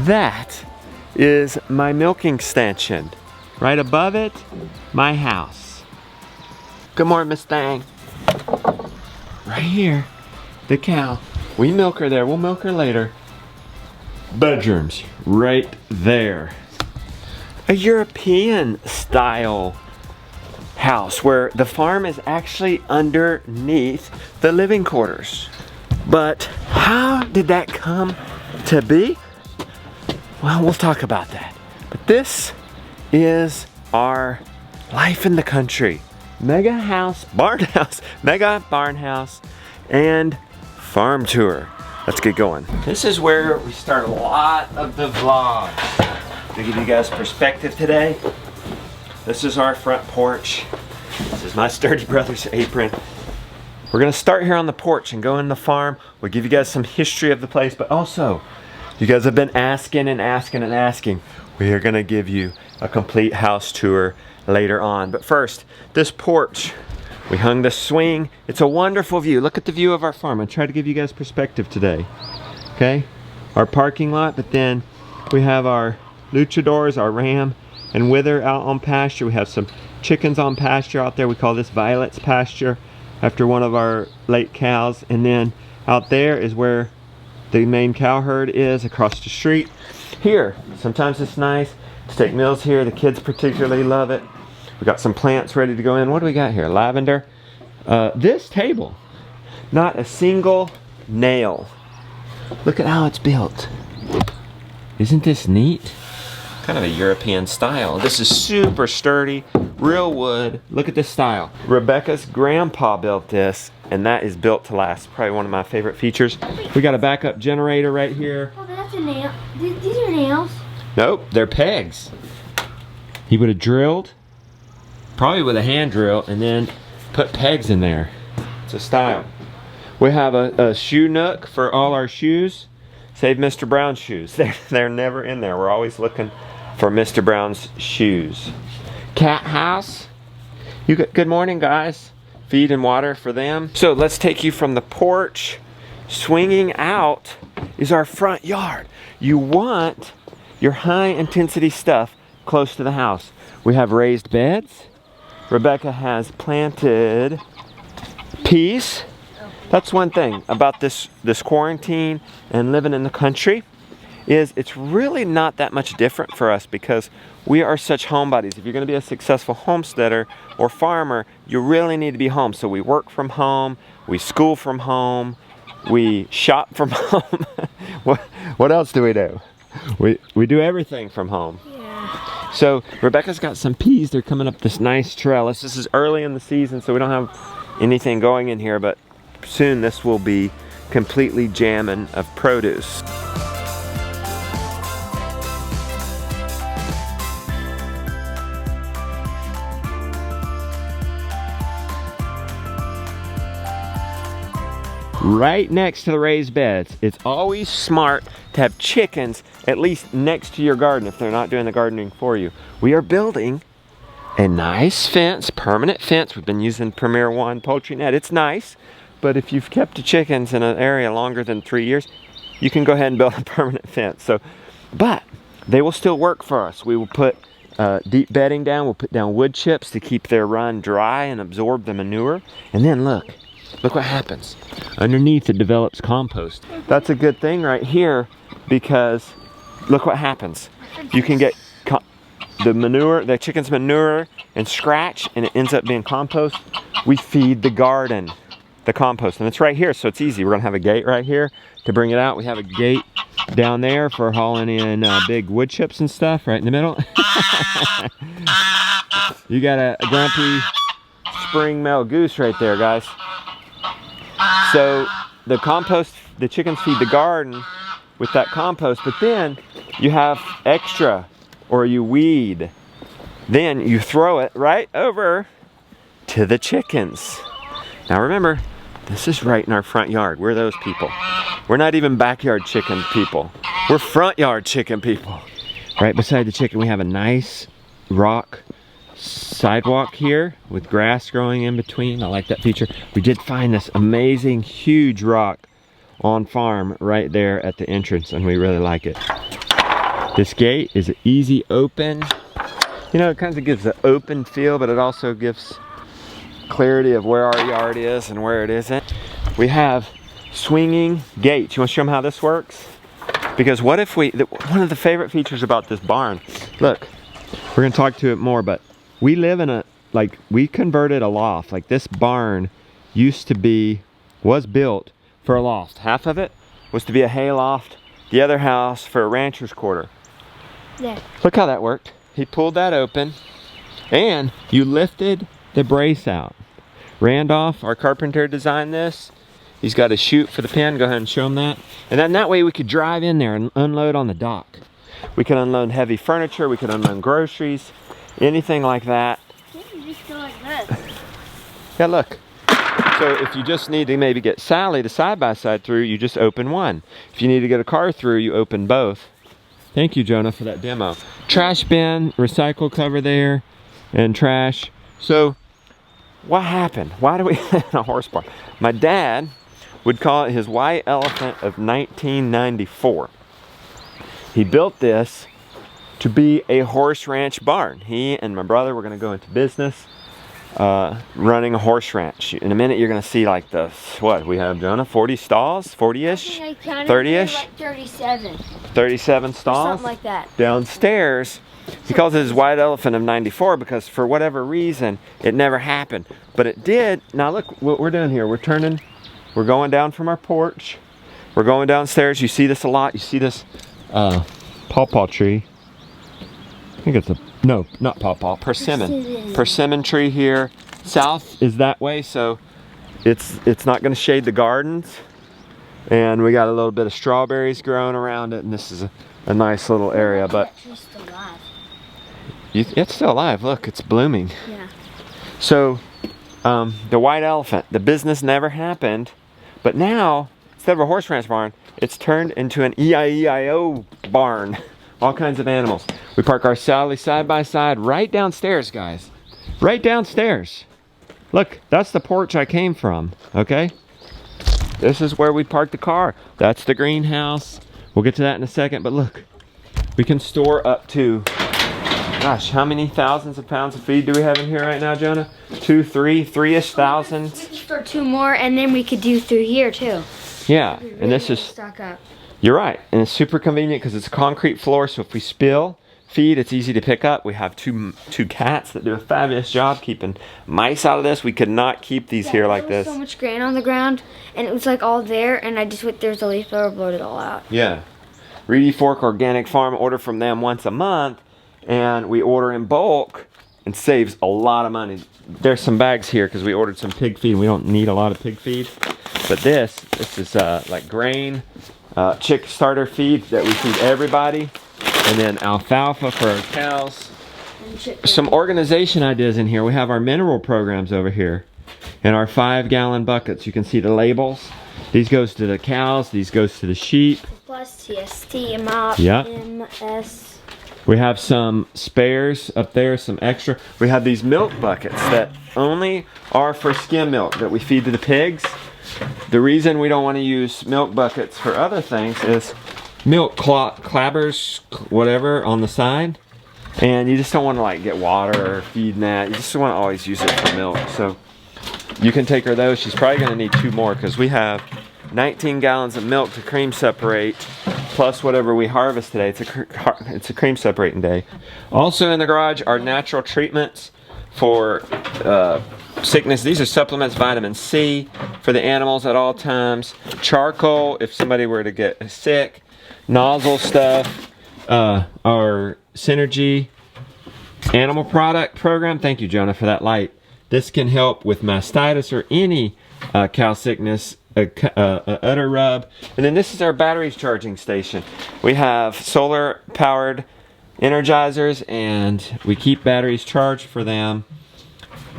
That is my milking station. Right above it, my house. Good morning, Miss Thang. Right here, the cow. We milk her there, we'll milk her later. Bedrooms, right there. A European style house where the farm is actually underneath the living quarters. But how did that come to be? Well, we'll talk about that. But this is our life in the country. Mega house, barn house, mega barn house, and farm tour. Let's get going. This is where we start a lot of the vlogs. To give you guys perspective today, this is our front porch. This is my sturdy brother's apron. We're gonna start here on the porch and go in the farm. We'll give you guys some history of the place, but also, you guys have been asking and asking and asking. We are gonna give you a complete house tour later on. But first, this porch. We hung the swing. It's a wonderful view. Look at the view of our farm. I try to give you guys perspective today. Okay? Our parking lot, but then we have our luchadors, our ram, and Wither out on pasture. We have some chickens on pasture out there. We call this Violet's pasture after one of our late cows. And then out there is where the main cow herd is, across the street. Here, sometimes it's nice to take meals here. The kids particularly love it. We got some plants ready to go in. What do we got here? Lavender. This table, not a single nail. Look at how it's built. Isn't this neat? Kind of a European style. This is super sturdy, real wood. Look at this style. Rebecca's grandpa built this, and that is built to last. Probably one of my favorite features. We got a backup generator right here. Oh, that's a nail. These are nails. Nope, they're pegs. He would have drilled, probably with a hand drill, and then put pegs in there. It's a style. We have a shoe nook for all our shoes. Save Mr. Brown's shoes. They're never in there. We're always looking for Mr. Brown's shoes. Cat house. Good morning, guys. Feed and water for them. So let's take you from the porch. Swinging out is our front yard. You want your high intensity stuff close to the house. We have raised beds. Rebecca has planted peas. That's one thing about this quarantine and living in the country, is it's really not that much different for us because we are such homebodies. If you're going to be a successful homesteader or farmer, you really need to be home. So we work from home, we school from home, we shop from home. What else do we do? We do everything from home. Yeah. So Rebecca's got some peas. They're coming up this nice trellis. This is early in the season, so we don't have anything going in here, but soon this will be completely jamming of produce. Right next to the raised beds. It's always smart to have chickens at least next to your garden if they're not doing the gardening for you. We are building a nice fence, permanent fence. We've been using Premier One poultry net. It's nice, but if you've kept the chickens in an area longer than 3 years, you can go ahead and build a permanent fence. But they will still work for us. We will put deep bedding down. We'll put down wood chips to keep their run dry and absorb the manure. And then look what happens. Underneath it develops compost. That's a good thing right here because look what happens. You can get the manure, the chicken's manure and scratch, and it ends up being compost. We feed the garden the compost, and it's right here, so it's easy. We're gonna have a gate right here to bring it out. We have a gate down there for hauling in big wood chips and stuff right in the middle. You got a grumpy spring male goose right there, guys. So the compost, the chickens feed the garden with that compost, but then you have extra, or you weed. Then you throw it right over to the chickens. Now remember, this is right in our front yard. We're those people. We're not even backyard chicken people. We're front yard chicken people. Right beside the chicken, we have a nice rock sidewalk here with grass growing in between. I like that feature. We did find this amazing huge rock on farm right there at the entrance, and we really like it. This gate is an easy open. You know, it kind of gives an open feel, but it also gives clarity of where our yard is and where it isn't. We have swinging gates. You want to show them how this works? Because what if one of the favorite features about this barn, look, we're going to talk to it more, but we live in we converted a loft. Like this barn was built for a loft. Half of it was to be a hay loft, the other house for a rancher's quarter. There. Look how that worked. He pulled that open and you lifted the brace out. Randolph, our carpenter, designed this. He's got a chute for the pen. Go ahead and show him that. And then that way we could drive in there and unload on the dock. We could unload heavy furniture. We could unload groceries, anything like that. You just go like this. Yeah, look. So if you just need to maybe get Sally the side-by-side through, you just open one. If you need to get a car through, you open both. Thank you, Jonah, for that demo. Trash bin, recycle cover there, and trash. So what happened? Why do we live in a horse barn? My dad would call it his white elephant of 1994. He built this to be a horse ranch barn. He and my brother were going to go into business running a horse ranch. In a minute you're going to see like what we have, Jonah, 40 stalls, 40-ish, 30-ish, like 37. 37 stalls, Something like that. Downstairs. He calls it his white elephant of 94 because for whatever reason it never happened, but it did. Now look what we're doing here. We're going down from our porch. We're going downstairs. You see this a lot. You see this pawpaw tree. I think it's no, not pawpaw, persimmon. Persimmon tree here. South is that way, so it's not going to shade the gardens. And we got a little bit of strawberries growing around it, and this is a nice little area. But it's still alive. Look, it's blooming. Yeah. So the white elephant, the business never happened, but now instead of a horse ranch barn, it's turned into an E-I-E-I-O barn. All kinds of animals. We park our Sally side by side right downstairs, guys. Right downstairs. Look, that's the porch I came from, okay? This is where we park the car. That's the greenhouse. We'll get to that in a second, but look, we can store up to, gosh, how many thousands of pounds of feed do we have in here right now, Jonah? 2, 3, 3-ish thousand. For 2 more, and then we could do through here too. Yeah, and this is, stock up. You're right, and it's super convenient because it's a concrete floor, so if we spill feed, it's easy to pick up. We have two cats that do a fabulous job keeping mice out of this. We could not keep these here like this. There was so much grain on the ground, and it was like all there, and I just went, there's a leaf blower, blowed it all out. Yeah. Reedy Fork Organic Farm, order from them once a month, and we order in bulk and saves a lot of money. There's some bags here because we ordered some pig feed. We don't need a lot of pig feed, but this is like grain, chick starter feed that we feed everybody, and then alfalfa for our cows. Some organization ideas in here. We have our mineral programs over here and our 5-gallon buckets. You can see the labels. These goes to the cows, these goes to the sheep. Plus TST, MOP, Yep. MS. We have some spares up there, some extra. We have these milk buckets that only are for skim milk that we feed to the pigs. The reason we don't want to use milk buckets for other things is milk clabbers, whatever, on the side. And you just don't want to like get water or feed that. You just want to always use it for milk. So you can take her those. She's probably going to need 2 more because we have 19 gallons of milk to cream separate, plus whatever we harvest today. It's a cream separating day. Also in the garage are natural treatments for sickness. These are supplements, vitamin C for the animals at all times. Charcoal if somebody were to get sick. Nozzle stuff. Our Synergy animal product program. Thank you, Jonah, for that light. This can help with mastitis or any cow sickness. Udder rub. And then this is our batteries charging station. We have solar powered energizers, and we keep batteries charged for them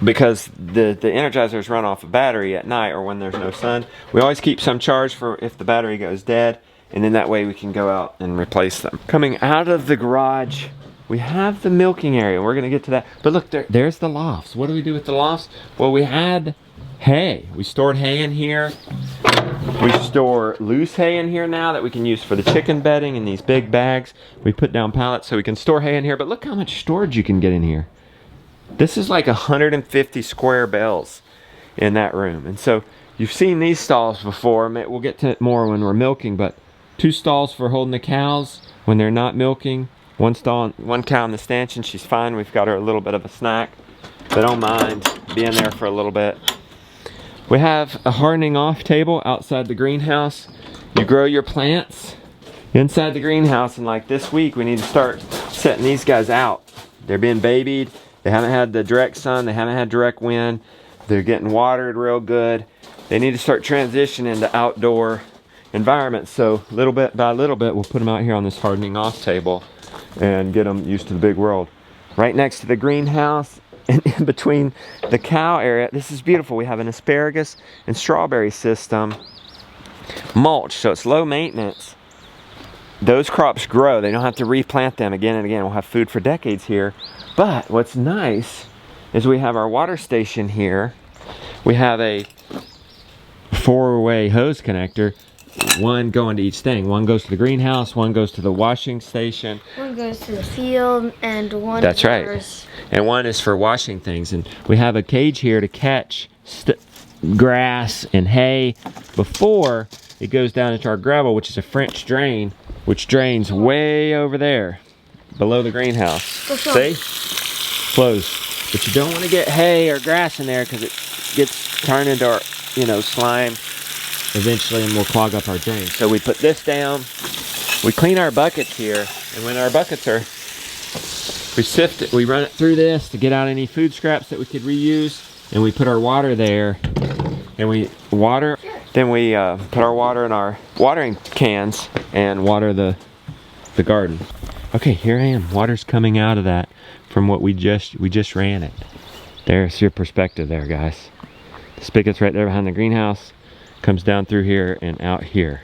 because the energizers run off a battery at night or when there's no sun. We always keep some charged for if the battery goes dead, and then that way we can go out and replace them. Coming out of the garage, we have the milking area. We're going to get to that. But look, there's the lofts. What do we do with the lofts? Well, we had hay. We stored hay in here. We store loose hay in here now that we can use for the chicken bedding in these big bags. We put down pallets so we can store hay in here, but look how much storage you can get in here. This is like 150 square bales in that room. And so you've seen these stalls before. We'll get to it more when we're milking, but 2 stalls for holding the cows when they're not milking. 1 stall, 1 cow in the stanchion. She's fine. We've got her a little bit of a snack. They don't mind being there for a little bit. We have a hardening off table outside the greenhouse. You grow your plants inside the greenhouse, and like this week we need to start setting these guys out. They're being babied. They haven't had the direct sun. They haven't had direct wind. They're getting watered real good. They need to start transitioning to outdoor environments. So little bit by little bit, we'll put them out here on this hardening off table and get them used to the big world. Right next to the greenhouse and in between the cow area, this is beautiful. We have an asparagus and strawberry system mulch, so it's low maintenance. Those crops grow. They don't have to replant them again and again. We'll have food for decades here. But what's nice is we have our water station here. We have a 4-way hose connector, 1 going to each thing. 1 goes to the greenhouse, 1 goes to the washing station. 1 goes to the field, and 1 That's is right. ours. And 1 is for washing things. And we have a cage here to catch grass and hay before it goes down into our gravel, which is a French drain, which drains way over there below the greenhouse. See? Closed. But you don't want to get hay or grass in there because it gets turned into our, slime eventually, and will clog up our drain. So we put this down. We clean our buckets here, and when our buckets are, we sift it, we run it through this to get out any food scraps that we could reuse, and we put our water there, and we water. Then we put our water in our watering cans and water the garden. Okay, here I am. Water's coming out of that from what we just ran it. There's your perspective there, guys. The spigot's right there behind the greenhouse. Comes down through here and out here.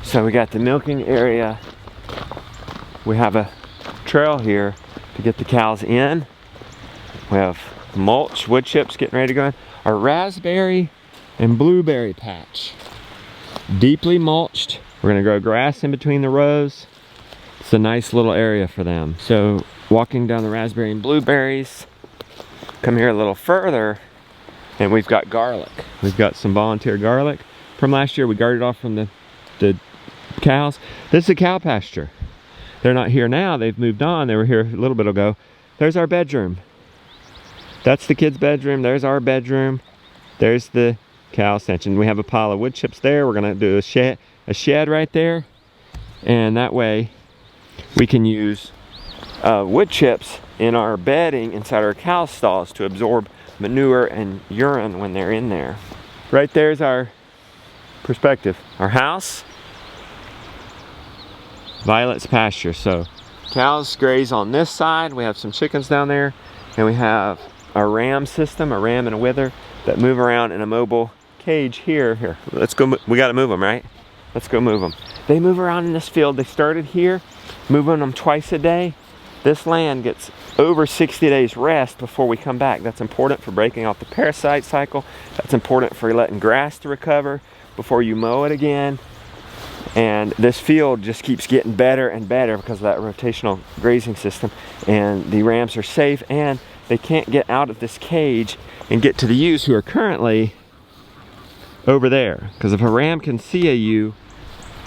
So we got the milking area. We have a trail here to get the cows in. We have mulch, wood chips getting ready to go in. Our raspberry and blueberry patch. Deeply mulched. We're gonna grow grass in between the rows. It's a nice little area for them. So walking down the raspberry and blueberries, come here a little further, and we've got garlic. We've got some volunteer garlic from last year. We guarded off from the cows. This is a cow pasture. They're not here now. They've moved on. They were here a little bit ago. There's our bedroom. That's the kids' bedroom. There's our bedroom. There's the cow section. We have a pile of wood chips there. We're gonna do a shed right there, and that way we can use wood chips in our bedding inside our cow stalls to absorb manure and urine when they're in there. Right there's our perspective. Our house, Violet's pasture. So cows graze on this side. We have some chickens down there, and we have a ram system, a ram and a wither that move around in a mobile cage here. Here, let's go. We got to move them, right? Let's go move them. They move around in this field. They started here, moving them twice a day. This land gets over 60 days rest before we come back. That's important for breaking off the parasite cycle. That's important for letting grass to recover before you mow it again. And this field just keeps getting better and better because of that rotational grazing system. And the rams are safe, and they can't get out of this cage and get to the ewes who are currently over there. Because if a ram can see a ewe,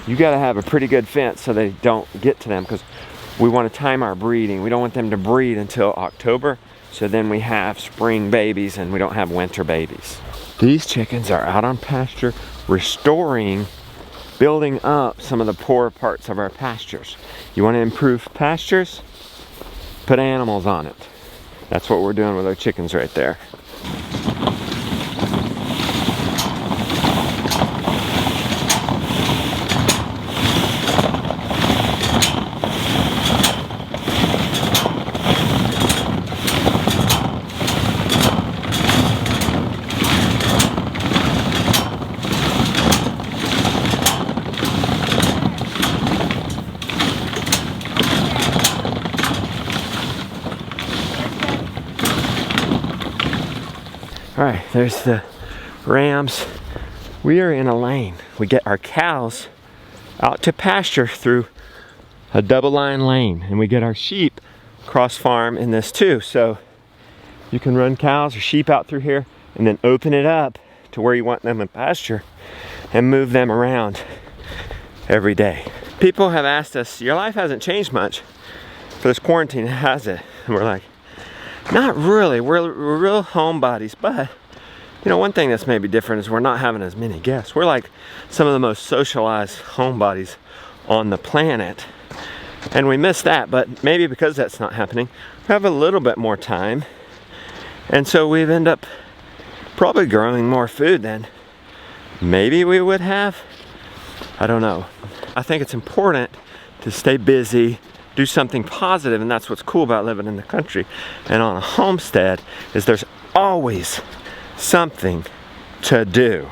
you got to have a pretty good fence so they don't get to them, because we want to time our breeding. We don't want them to breed until October, so then we have spring babies and we don't have winter babies. These chickens are out on pasture, restoring, building up some of the poor parts of our pastures. You want to improve pastures? Put animals on it. That's what we're doing with our chickens right there. All right, there's the rams We are in a lane. We get our cows out to pasture through a double line lane, and we get our sheep cross farm in this too. So you can run cows or sheep out through here and then open it up to where you want them in pasture and move them around every day. People have asked us, your life hasn't changed much for this quarantine, has it? And we're like, not really. We're real homebodies, but you know, one thing that's maybe different is we're not having as many guests. We're like some of the most socialized homebodies on the planet. And we miss that, but maybe because that's not happening, we have a little bit more time. And so we've ended up probably growing more food than maybe we would have. I don't know. I think it's important to stay busy, do something positive, and that's what's cool about living in the country and on a homestead is there's always something to do.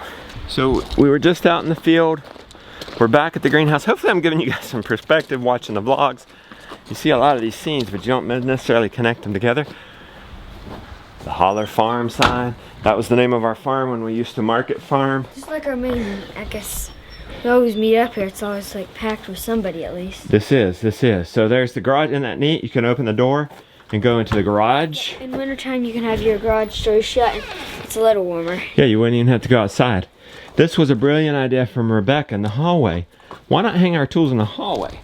So we were just out in the field. We're back at the greenhouse. Hopefully I'm giving you guys some perspective watching the vlogs. You see a lot of these scenes, but you don't necessarily connect them together. The Holler Farm sign. That was the name of our farm when we used to market farm. Just like our main, I guess. We always meet up here. It's always like packed with somebody at least. This is. So there's the garage. Isn't that neat? You can open the door and go into the garage. In wintertime, you can have your garage door shut and it's a little warmer. Yeah, you wouldn't even have to go outside. This was a brilliant idea from Rebecca in the hallway. Why not hang our tools in the hallway?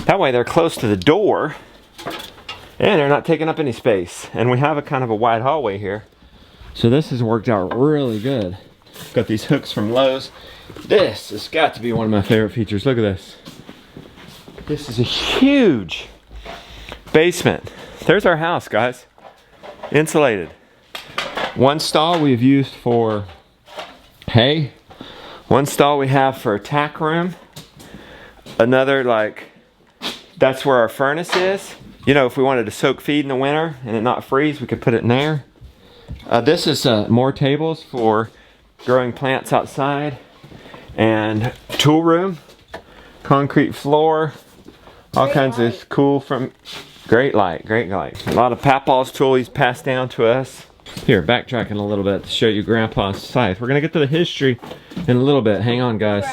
That way they're close to the door and they're not taking up any space. And we have a kind of a wide hallway here. So this has worked out really good. Got these hooks from Lowe's. This has got to be one of my favorite features. Look at this. This is a huge basement. There's our house, guys. Insulated. One stall we've used for hay. One stall we have for a tack room. Another, like, that's where our furnace is. You know, if we wanted to soak feed in the winter and it not freeze, we could put it in there. This is more tables for growing plants outside. And tool room. Concrete floor. All kinds of cool from... Great light, great light. A lot of Papa's tools passed down to us. Here, backtracking a little bit to show you Grandpa's scythe. We're gonna get to the history in a little bit. Hang on, guys.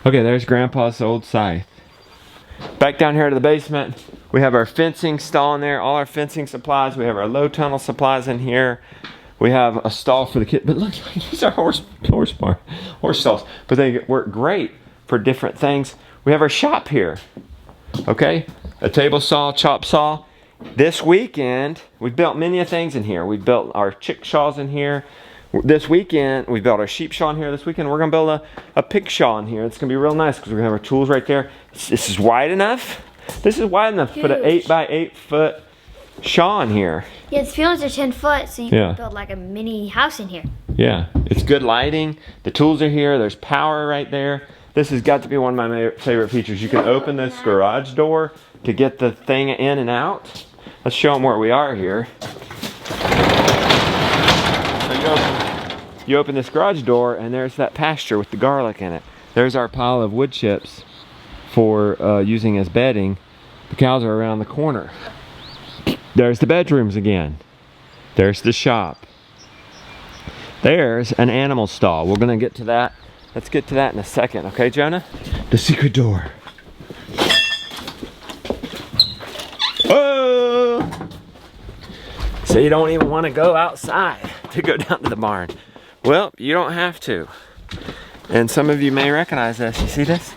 Okay, there's Grandpa's old scythe. Back down here to the basement, we have our fencing stall in there, all our fencing supplies. We have our low tunnel supplies in here. We have a stall for the kid. But look, these are horse stalls. But they work great for different things. We have our shop here. Okay, a table saw, chop saw. This weekend, we built many things in here. We built our chickshaws in here. This weekend, we built our sheep shaw in here. This weekend, we're gonna build a pig shaw in here. It's gonna be real nice because we're gonna have our tools right there. This is wide enough. This is wide enough to put an 8 by 8 foot shaw in here. Yeah, the ceilings are 10 foot, so you can build like a mini house in here. Yeah, it's good lighting. The tools are here. There's power right there. This has got to be one of my favorite features. You can open this garage door to get the thing in and out. Let's show them where we are here. So you open this garage door and there's that pasture with the garlic in it. There's our pile of wood chips for using as bedding. The cows are around the corner. There's the bedrooms again. There's the shop. There's an animal stall. We're gonna get to that. Let's get to that in a second, okay, Jonah? The secret door. Oh! So you don't even want to go outside to go down to the barn. Well, you don't have to. And some of you may recognize this. You see this?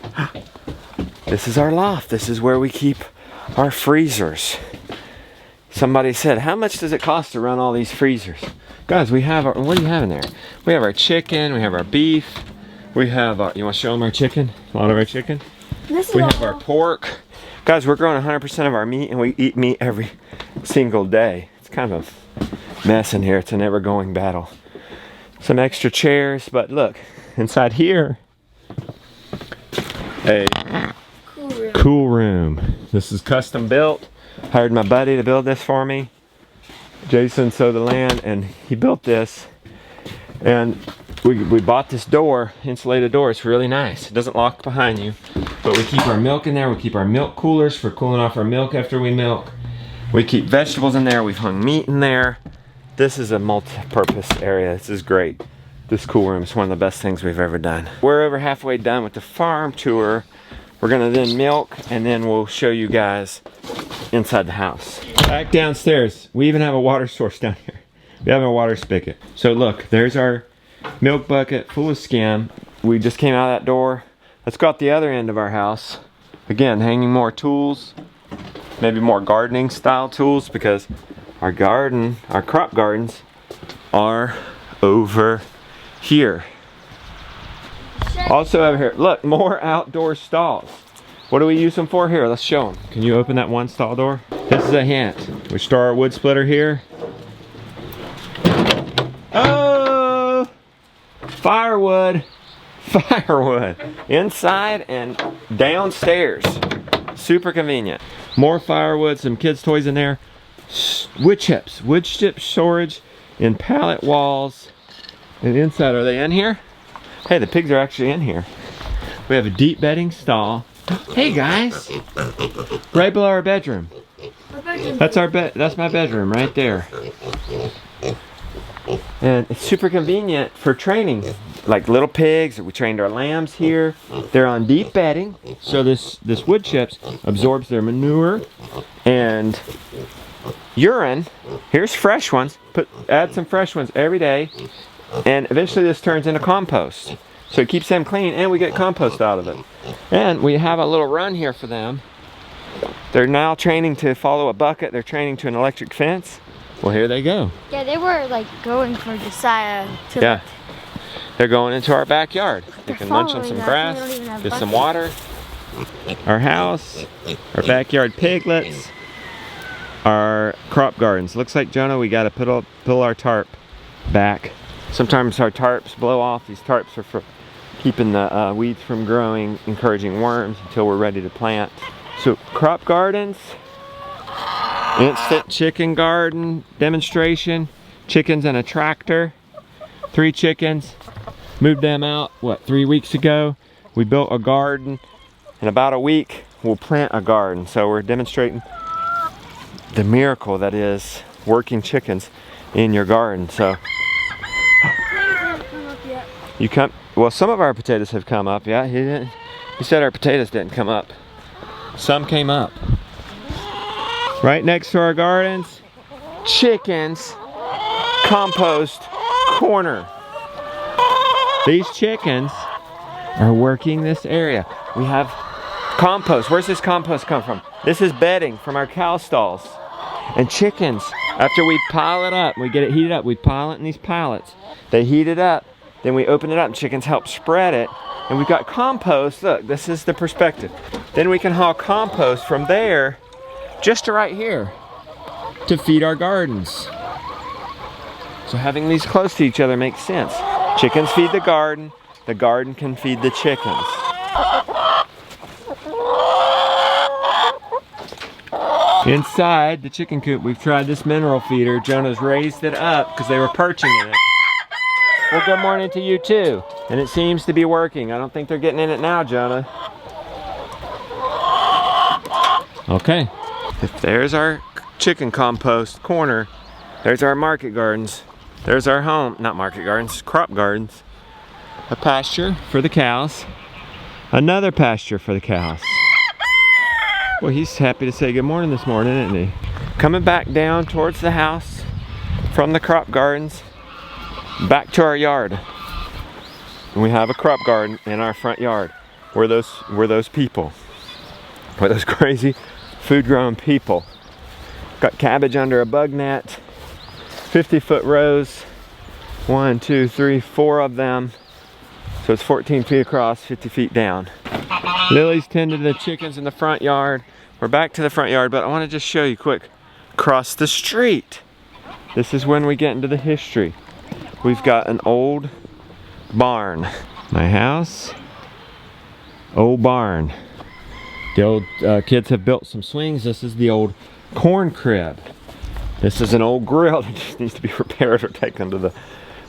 This is our loft. This is where we keep our freezers. Somebody said, how much does it cost to run all these freezers? Guys, we have our, what do you have in there? We have our chicken, we have our beef, we have our, you want to show them our chicken? A lot of our chicken. We have our pork. Guys, we're growing 100% of our meat and we eat meat every single day. It's kind of a mess in here. It's an ever-going battle. Some extra chairs, but look, inside here, a cool room. This is custom built. Hired my buddy to build this for me. Jason sowed the land and he built this. And we bought this door, insulated door. It's really nice. It doesn't lock behind you. But we keep our milk in there. We keep our milk coolers for cooling off our milk after we milk. We keep vegetables in there. We've hung meat in there. This is a multi-purpose area. This is great. this cool room. It's one of the best things we've ever done. We're over halfway done with the farm tour. We're gonna then milk, and then we'll show you guys inside the house. Back downstairs, we even have a water source down here. We have a water spigot. So look, there's our milk bucket full of skim. We just came out of that door. Let's go out the other end of our house. Again, hanging more tools, maybe more gardening style tools, because our garden, our crop gardens are over here. Also over here, look, more outdoor stalls. What do we use them for here? Let's show them. Can you open that one stall door? This is a hint. We store our wood splitter here. Oh! Firewood. Firewood. Inside and downstairs. Super convenient. More firewood, some kids' toys in there. Wood chips. Wood chip storage in pallet walls. And inside, are they in here? Hey, the pigs are actually in here. We have a deep bedding stall. Hey guys! Right below our bedroom. That's our bed. That's my bedroom right there. And it's super convenient for training. Like little pigs, we trained our lambs here. They're on deep bedding, so this wood chips absorbs their manure and urine. Here's fresh ones. Add some fresh ones every day, and eventually this turns into compost. So it keeps them clean, and we get compost out of it. And we have a little run here for them. They're now training to follow a bucket. They're training to an electric fence. Well, here they go. Yeah, they were like going for Josiah to. Yeah. They're going into our backyard. They can munch on some grass, get some water. Our house, our backyard piglets, our crop gardens. Looks like, Jonah, we got to pull our tarp back. Sometimes our tarps blow off. These tarps are for keeping the weeds from growing, encouraging worms until we're ready to plant. So crop gardens, instant chicken garden demonstration, chickens and a tractor, 3 chickens. Moved them out, what, 3 weeks ago. We built a garden. In about a week, we'll plant a garden. So we're demonstrating the miracle that is working chickens in your garden. So you come, well, some of our potatoes have come up. Yeah, he said our potatoes didn't come up. Some came up. Right next to our gardens, chickens, compost corner. These chickens are working this area. We have compost. Where's this compost come from? This is bedding from our cow stalls. And chickens, after we pile it up, we get it heated up, we pile it in these pallets. They heat it up, then we open it up and chickens help spread it. And we've got compost. Look, this is the perspective. Then we can haul compost from there just to right here to feed our gardens. So having these close to each other makes sense. Chickens feed the garden can feed the chickens. Inside the chicken coop, we've tried this mineral feeder. Jonah's raised it up because they were perching in it. Well, good morning to you too. And it seems to be working. I don't think they're getting in it now, Jonah. Okay. If there's our chicken compost corner, there's our market gardens. There's our home, not market gardens, crop gardens. A pasture for the cows. Another pasture for the cows. Well, he's happy to say good morning this morning, isn't he? Coming back down towards the house from the crop gardens, back to our yard. And we have a crop garden in our front yard. We're those people. We're those crazy food-growing people. Got cabbage under a bug net. 50-foot rows, 1, 2, 3, 4 of them. So it's 14 feet across, 50 feet down. Lily's tending to the chickens in the front yard. We're back to the front yard, but I want to just show you quick. Across the street. This is when we get into the history. We've got an old barn. My house, old barn. The old kids have built some swings. This is the old corn crib. This is an old grill that just needs to be repaired or taken to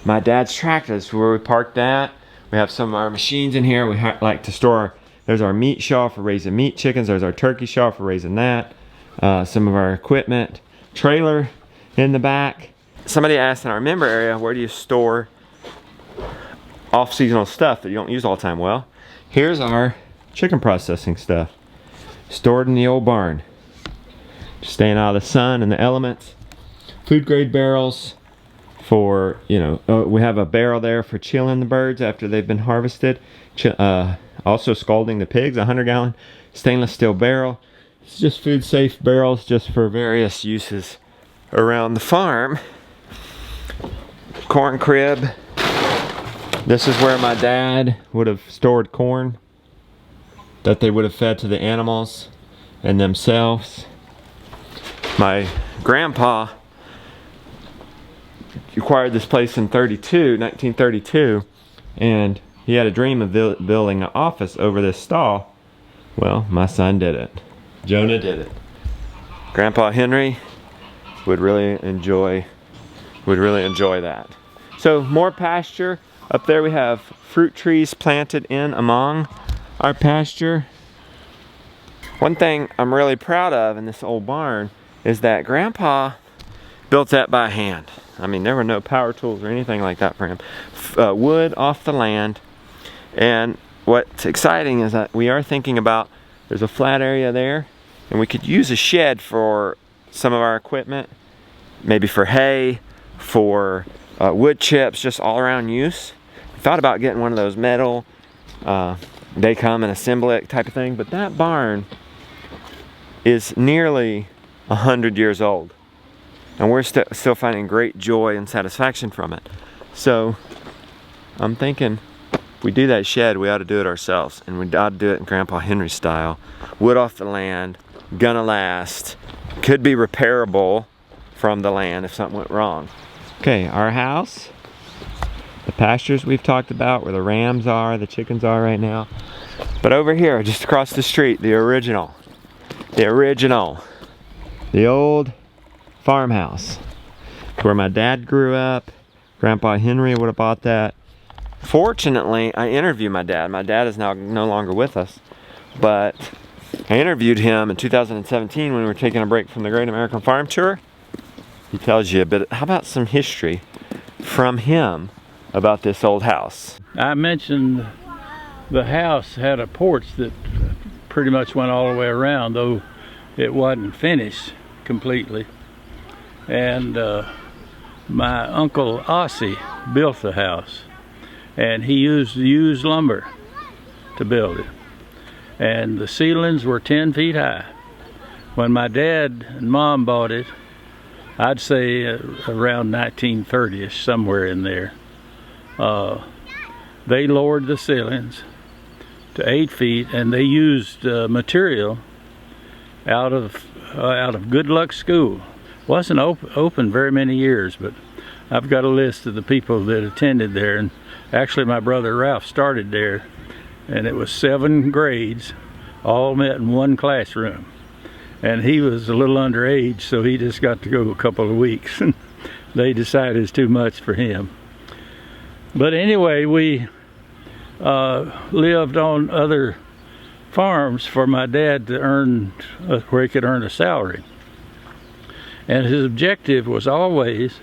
my dad's tractor. This is where we parked that. We have some of our machines in here. We like to store, there's our meat shelf for raising meat chickens. There's our turkey shelf for raising that. Some of our equipment. Trailer in the back. Somebody asked in our member area, where do you store off-seasonal stuff that you don't use all the time. Well, here's our chicken processing stuff stored in the old barn, staying out of the sun and the elements. Food grade barrels for, you know, we have a barrel there for chilling the birds after they've been harvested. Also scalding the pigs, a 100-gallon stainless steel barrel. It's just food safe barrels just for various uses around the farm. Corn crib. This is where my dad would have stored corn that they would have fed to the animals and themselves. My grandpa acquired this place in 1932, and he had a dream of building an office over this stall. Well, my son did it. Jonah did it. Grandpa Henry would really enjoy that. So more pasture. Up there we have fruit trees planted in among our pasture. One thing I'm really proud of in this old barn is that Grandpa built that by hand. I mean, there were no power tools or anything like that for him. Wood off the land. And what's exciting is that we are thinking about, there's a flat area there, and we could use a shed for some of our equipment, maybe for hay, for wood chips, just all around use. We thought about getting one of those metal, they come and assemble it type of thing, but that barn is nearly 100 years old, and we're still finding great joy and satisfaction from it. So I'm thinking, if we do that shed, we ought to do it ourselves, and we ought to do it in Grandpa Henry style. Wood off the land, gonna last, could be repairable from the land if something went wrong. Okay, our house, the pastures we've talked about, where the rams are, the chickens are right now. But over here, just across the street, the old farmhouse, where my dad grew up. Grandpa Henry would have bought that. Fortunately, I interviewed my dad. My dad is now no longer with us, but I interviewed him in 2017 when we were taking a break from the Great American Farm Tour. He tells you a bit. How about some history from him about this old house? I mentioned the house had a porch that pretty much went all the way around, though it wasn't finished completely. And my uncle Ossie built the house, and he used used lumber to build it. And the ceilings were 10 feet high. When my dad and mom bought it, I'd say around 1930ish, somewhere in there, they lowered the ceilings to 8 feet, and they used material out of Good Luck School. Wasn't open very many years, but I've got a list of the people that attended there, and actually my brother Ralph started there, and it was 7 grades, all met in one classroom. And he was a little underage, so he just got to go a couple of weeks, and they decided it's too much for him. But anyway, we lived on other farms for my dad to earn, where he could earn a salary. And his objective was always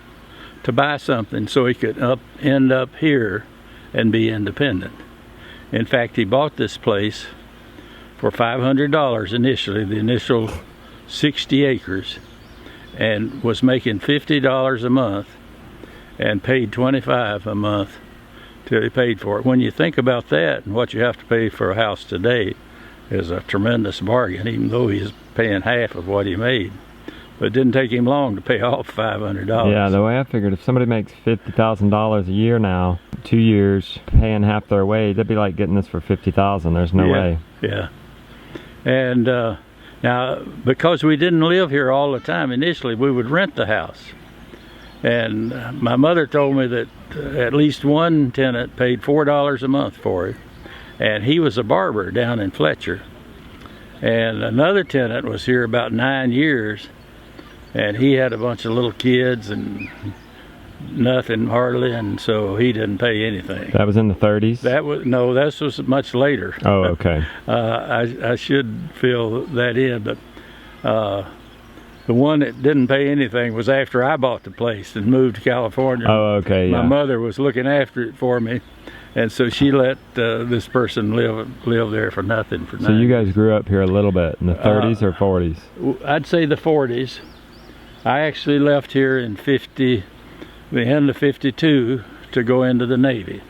to buy something so he could end up here and be independent. In fact, he bought this place for $500 initially, the initial 60 acres, and was making $50 a month and paid $25 a month till he paid for it. When you think about that and what you have to pay for a house today, is a tremendous bargain, even though he's paying half of what he made. But it didn't take him long to pay off $500. Yeah, the way I figured, if somebody makes $50,000 a year now, 2 years, paying half their wage, that'd be like getting this for $50,000. There's no way. Yeah. And now, because we didn't live here all the time, initially we would rent the house. And my mother told me that at least one tenant paid $4 a month for it. And he was a barber down in Fletcher. And another tenant was here about 9 years. And he had a bunch of little kids and nothing hardly, and so he didn't pay anything. That was in the 30s? No, this was much later. Oh, okay. I should fill that in, but The one that didn't pay anything was after I bought the place and moved to California. Oh, okay, My yeah. mother was looking after it for me, and so she let this person live there for nothing. So you guys grew up here a little bit in the 30s or 40s? I'd say the 40s. I actually left here in the end of 52 to go into the Navy.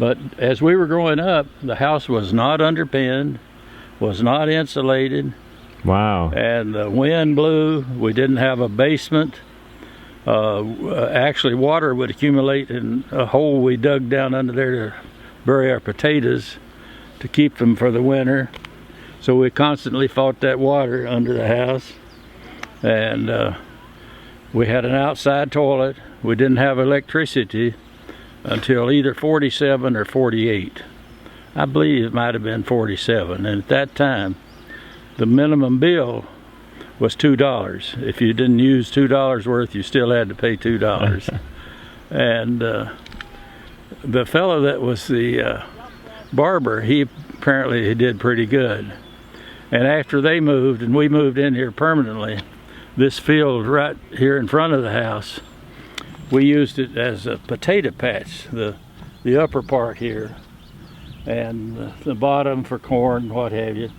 But as we were growing up, the house was not underpinned, was not insulated. Wow. And the wind blew. We didn't have a basement. Actually, water would accumulate in a hole we dug down under there to bury our potatoes to keep them for the winter. So we constantly fought that water under the house. And we had an outside toilet. We didn't have electricity until either 47 or 48. I believe it might have been 47. And at that time, the minimum bill was $2. If you didn't use $2 worth, you still had to pay $2. And the fellow that was the barber, he apparently did pretty good. And after they moved, and we moved in here permanently, this field right here in front of the house, we used it as a potato patch, the upper part here, and the bottom for corn, what have you.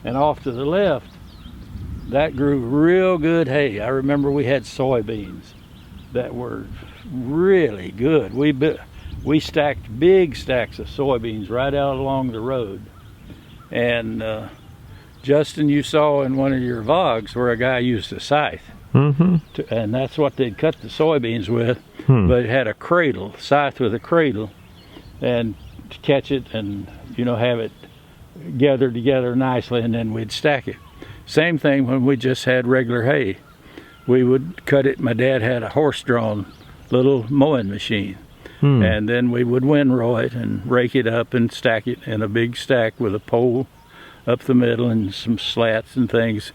And off to the left, that grew real good hay. I remember we had soybeans that were really good. We stacked big stacks of soybeans right out along the road. And Justin, you saw in one of your vlogs where a guy used a scythe. Mm-hmm. And that's what they'd cut the soybeans with. But it had a cradle, scythe with a cradle, and to catch it and, have it gathered together nicely, and then we'd stack it. Same thing when we just had regular hay. We would cut it. My dad had a horse-drawn little mowing machine. And then we would windrow it and rake it up and stack it in a big stack with a pole up the middle and some slats and things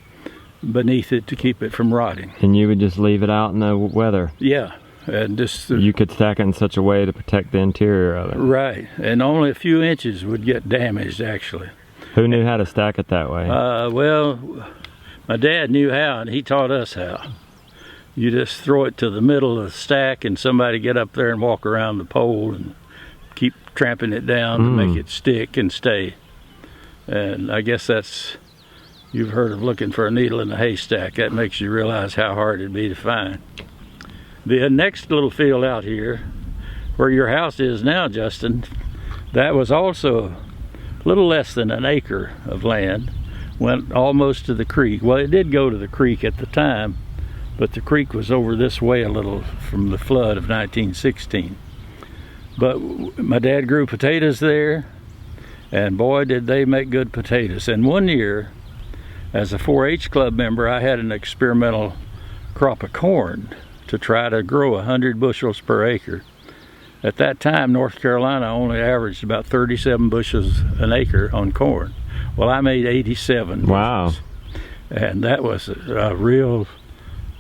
beneath it to keep it from rotting. And you would just leave it out in the weather? Yeah. And just you could stack it in such a way to protect the interior of it. Right. And only a few inches would get damaged, actually. Who knew how to stack it that way? Well, my dad knew how, and he taught us how. You just throw it to the middle of the stack, and somebody get up there and walk around the pole and keep tramping it down to make it stick and stay. And I guess you've heard of looking for a needle in a haystack. That makes you realize how hard it'd be to find. The next little field out here, where your house is now, Justin, that was also a little less than an acre of land. Went almost to the creek. Well, it did go to the creek at the time, but the creek was over this way a little from the flood of 1916. But my dad grew potatoes there, and boy, did they make good potatoes. And one year, as a 4-H club member, I had an experimental crop of corn to try to grow 100 bushels per acre. At that time, North Carolina only averaged about 37 bushels an acre on corn. Well, I made 87 bushels. Wow. And that was a real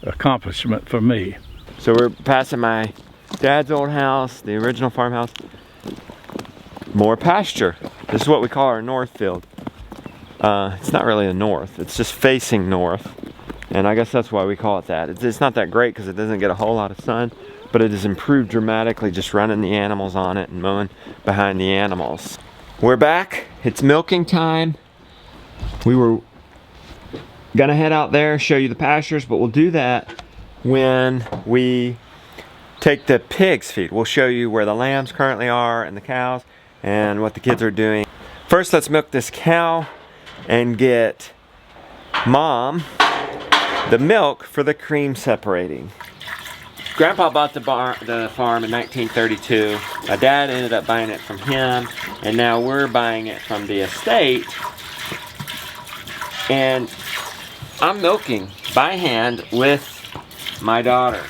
accomplishment for me. So we're passing my dad's old house, the original farmhouse. More pasture. This is what we call our north field. It's not really a north, it's just facing north. And I guess that's why we call it that. It's not that great because it doesn't get a whole lot of sun, but it has improved dramatically just running the animals on it and mowing behind the animals. We're back, it's milking time. We were gonna head out there, show you the pastures, but we'll do that when we take the pigs feed. We'll show you where the lambs currently are and the cows and what the kids are doing. First, let's milk this cow and get Mom the milk for the cream separating. Grandpa bought the farm in 1932. My dad ended up buying it from him, and now we're buying it from the estate. And I'm milking by hand with my daughter.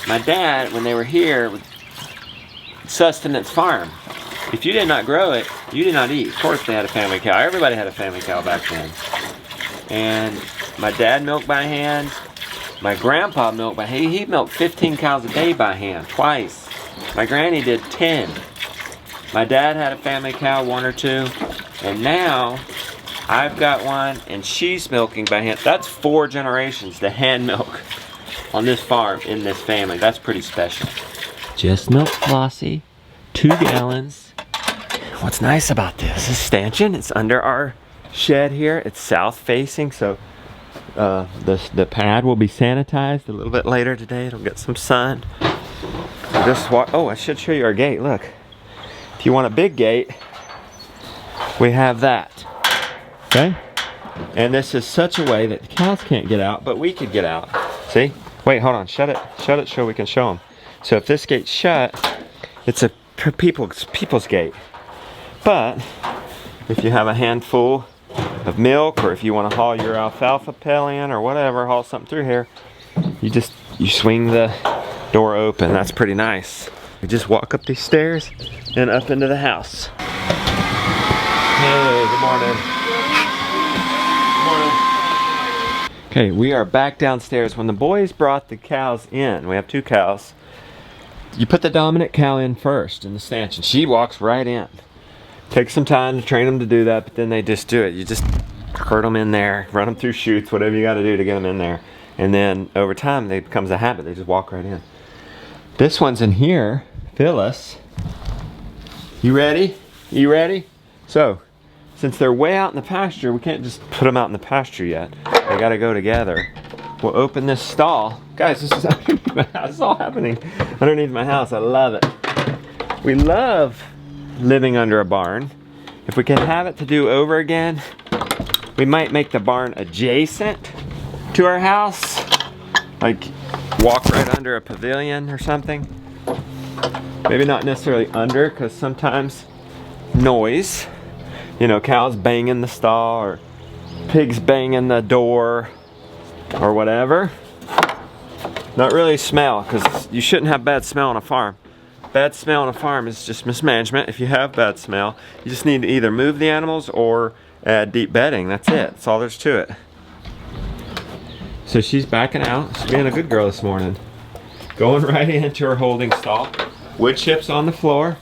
My dad, when they were here, sustenance farm. If you did not grow it, you did not eat. Of course they had a family cow. Everybody had a family cow back then. And my dad milked by hand. My grandpa milked by hand. He milked 15 cows a day by hand, twice. My granny did 10. My dad had a family cow, 1 or 2. And now, I've got one, and she's milking by hand. That's 4 generations to hand milk on this farm in this family. That's pretty special. Just milk Flossie, 2 gallons. What's nice about this stanchion, it's under our shed here. It's south facing, so the pad will be sanitized a little bit later today. It'll get some sun. Just walk. Oh, I should show you our gate. Look, if you want a big gate, we have that. Okay, and this is such a way that the cows can't get out, but we could get out. See? Wait, hold on. Shut it so we can show them. So if this gate's shut, it's a people's gate. But if you have a handful of milk, or if you want to haul your alfalfa pail in or whatever, haul something through here, you swing the door open. That's pretty nice. We just walk up these stairs and up into the house. Hey, good morning. Good morning. Okay, we are back downstairs. When the boys brought the cows in, we have 2 cows. You put the dominant cow in first in the stanchion. She walks right in. Takes some time to train them to do that, but then they just do it. You just herd them in there, run them through chutes, whatever you got to do to get them in there. And then over time, it becomes a habit. They just walk right in. This one's in here. Phyllis, you ready? You ready? So, since they're way out in the pasture, we can't just put them out in the pasture yet. They got to go together. We'll open this stall. Guys, this is underneath my house. It's all happening underneath my house. I love it. We love living under a barn. If we could have it to do over again, we might make the barn adjacent to our house. Like walk right under a pavilion or something. Maybe not necessarily under, because sometimes noise, you know, cows banging the stall or pigs banging the door or whatever. Not really smell, because you shouldn't have bad smell on a farm. Bad smell on a farm is just mismanagement. If you have bad smell, you just need to either move the animals or add deep bedding. That's it. That's all there's to it. So she's backing out. She's being a good girl this morning. Going right into her holding stall. Wood chips on the floor.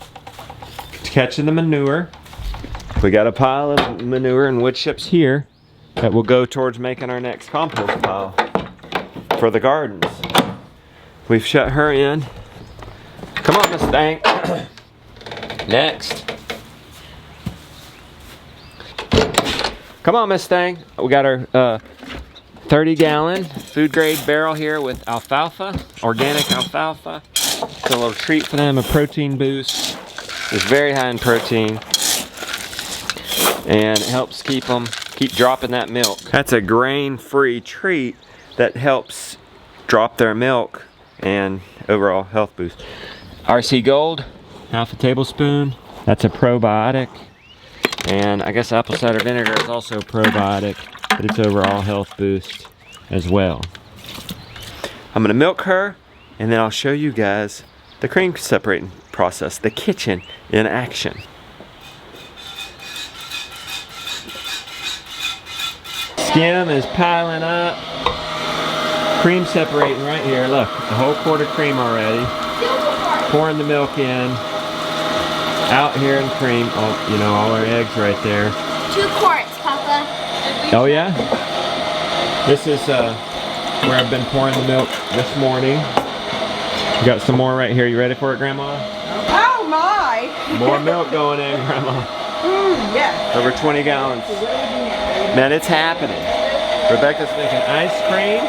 Catching the manure. We got a pile of manure and wood chips here that will go towards making our next compost pile for the gardens. We've shut her in. Come on, Miss Thang. Next. Come on, Miss Thang. We got our 30-gallon food grade barrel here with alfalfa, organic alfalfa. It's a little treat for them, a protein boost. It's very high in protein, and it helps keep dropping that milk. That's a grain-free treat that helps drop their milk and overall health boost. RC Gold, half a tablespoon. That's a probiotic. And I guess apple cider vinegar is also probiotic, but it's overall health boost as well. I'm gonna milk her, and then I'll show you guys the cream separating process, the kitchen in action. Skim is piling up. Cream separating right here. Look, a whole quart of cream already. Pouring the milk in. Out here in cream. Oh, you know, all our eggs right there. 2 quarts, Papa. Oh yeah? This is where I've been pouring the milk this morning. We got some more right here. You ready for it, Grandma? Oh my! More milk going in, Grandma. Yes. Over 20 gallons. Man, it's happening. Rebecca's making ice cream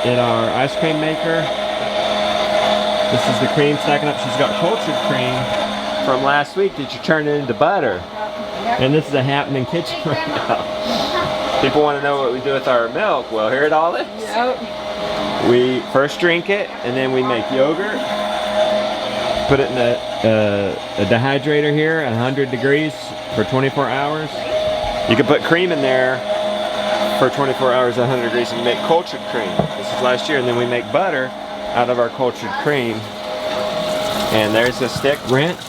in our ice cream maker. This is the cream stacking up. She's got cultured cream from last week that you turned into butter. And this is a happening kitchen right now. People want to know what we do with our milk. Well, here it all is. Yep. We first drink it, and then we make yogurt. Put it in a dehydrator here at 100 degrees for 24 hours. You can put cream in there for 24 hours at 100 degrees and make cultured cream. This is last year, and then we make butter out of our cultured cream. And there's the stick. Rent?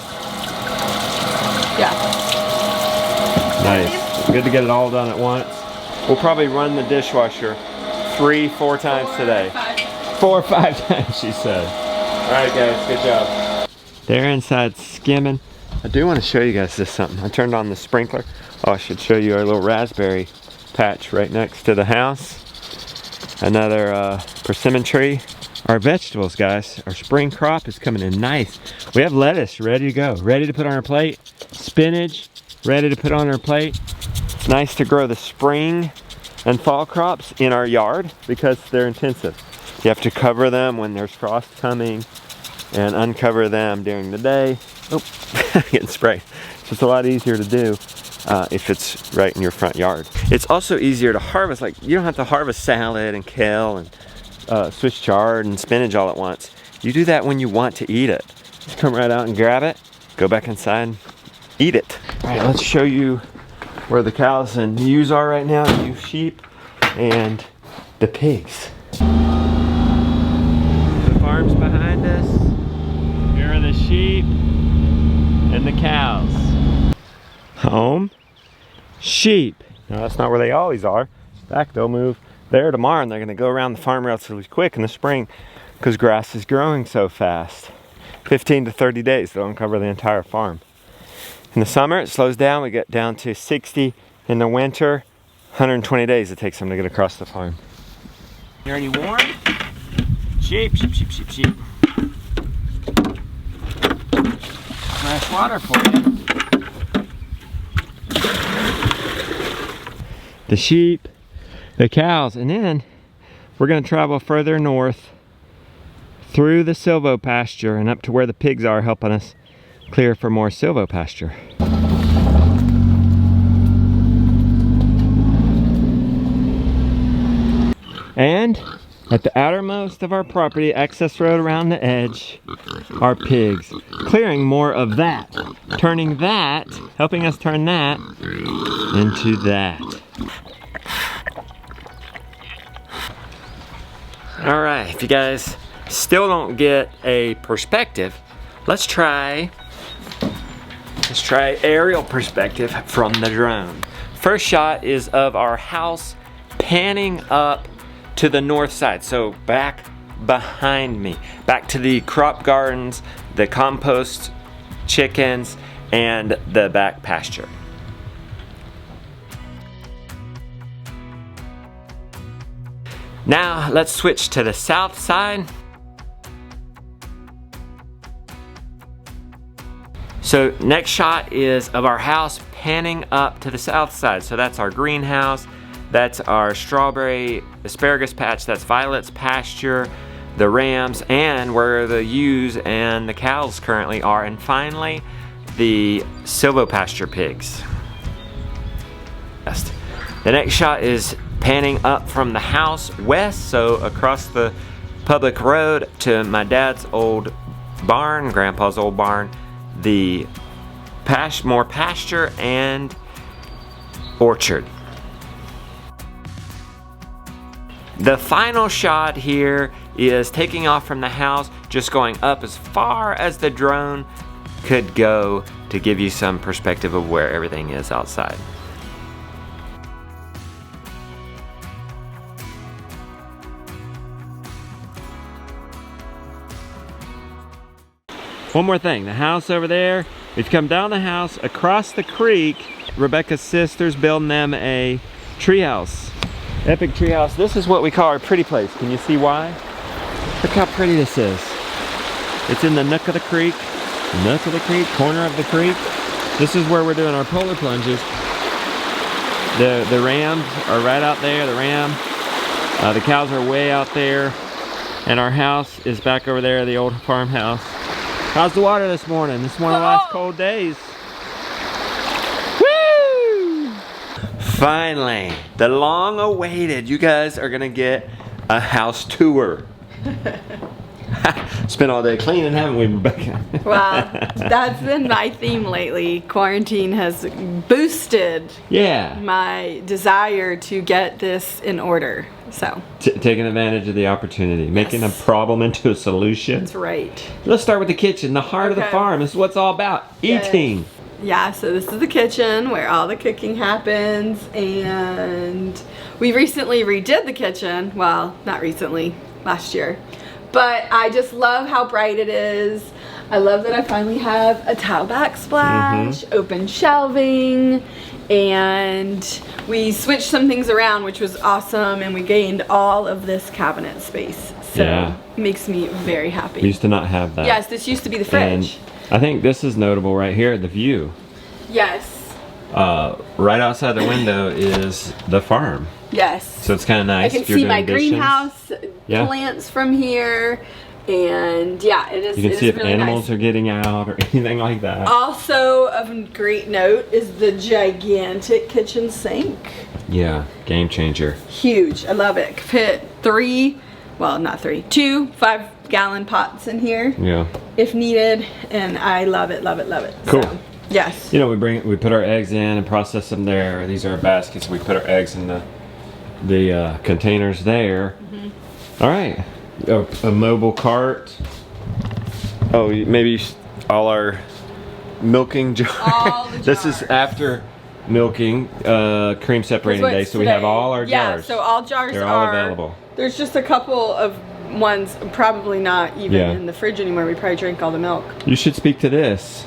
Yeah. Nice. Good to get it all done at once. We'll probably run the dishwasher 3-4 times today. 4 or 5 times, she said. All right, guys, good job. They're inside skimming. I do want to show you guys this something. I turned on the sprinkler. Oh, I should show you our little raspberry patch right next to the house. Another persimmon tree. Our vegetables, guys, our spring crop is coming in nice. We have lettuce ready to go, ready to put on our plate. Spinach ready to put on our plate. It's nice to grow the spring and fall crops in our yard because they're intensive. You have to cover them when there's frost coming and uncover them during the day. Oh, getting sprayed. It's just a lot easier to do if it's right in your front yard. It's also easier to harvest. Like, you don't have to harvest salad and kale and Swiss chard and spinach all at once. You do that when you want to eat it. Just come right out and grab it, go back inside, eat it. All right, let's show you where the cows and ewes are right now, ewe sheep and the pigs. The farm's behind us. Here are the sheep and the cows. Home, sheep. No, that's not where they always are. In fact, they'll move there tomorrow and they're gonna go around the farm relatively quick in the spring because grass is growing so fast. 15 to 30 days, they'll uncover the entire farm. In the summer, it slows down. We get down to 60. In the winter, 120 days it takes them to get across the farm. You already warm? Sheep, sheep, sheep, sheep, sheep. Nice water for you. The sheep, the cows, and then we're going to travel further north through the silvo pasture and up to where the pigs are, helping us clear for more silvo pasture. And at the outermost of our property, access road around the edge, are pigs. Clearing more of that, turning that, helping us turn that into that. All right, if you guys still don't get a perspective, let's try aerial perspective from the drone. First shot is of our house panning up to the north side, so back behind me, back to the crop gardens, the compost chickens, and the back pasture. Now let's switch to the south side. So next shot is of our house panning up to the south side. So that's our greenhouse, that's our strawberry asparagus patch, that's Violet's pasture, the rams, and where the ewes and the cows currently are, and finally the silvo pasture pigs. The next shot is panning up from the house west, so across the public road to my dad's old barn, grandpa's old barn, the more pasture and orchard. The final shot here is taking off from the house, just going up as far as the drone could go to give you some perspective of where everything is outside. One more thing, the house over there, if you come down the house, across the creek, Rebecca's sister's building them a treehouse. Epic treehouse. This is what we call our pretty place. Can you see why? Look how pretty this is. It's in the nook of the creek, corner of the creek. This is where we're doing our polar plunges. The rams are right out there, the cows are way out there, and our house is back over there, the old farmhouse. How's the water this morning? This is one of the last cold days. Woo! Finally, the long awaited, you guys are gonna get a house tour. Spent all day cleaning, haven't we, Rebecca? Well, that's been my theme lately. Quarantine has boosted my desire to get this in order. So taking advantage of the opportunity, making a problem into a solution. That's right. Let's start with the kitchen, the heart of the farm. This is what it's all about, eating. Yeah, so this is the kitchen where all the cooking happens, and we recently redid the kitchen. Well, not recently, last year. But I just love how bright it is. I love that I finally have a tile backsplash, open shelving, and we switched some things around, which was awesome, and we gained all of this cabinet space. So it makes me very happy. We used to not have that. Yes, this used to be the fridge. And I think this is notable right here, the view. Yes. Right outside the window is the farm. Yes. So it's kind of nice. I can see my greenhouse plants from here. And yeah, it is. You can see if really animals nice. are getting out or anything like that. Also of great note is the gigantic kitchen sink. Yeah, game changer. Huge. I love it. Fit 2 5-gallon pots in here. Yeah. If needed, and I love it, love it, love it. Cool. So, yes. You know, we put our eggs in and process them there. These are our baskets. We put our eggs in the containers there. All right. A mobile cart. Oh, maybe all our milking jars. All the This is jars. after milking cream separating day, so we have all our jars. Yeah, so all jars They're are all available. There's just a couple of ones, probably not even in the fridge anymore. We probably drank all the milk. You should speak to this.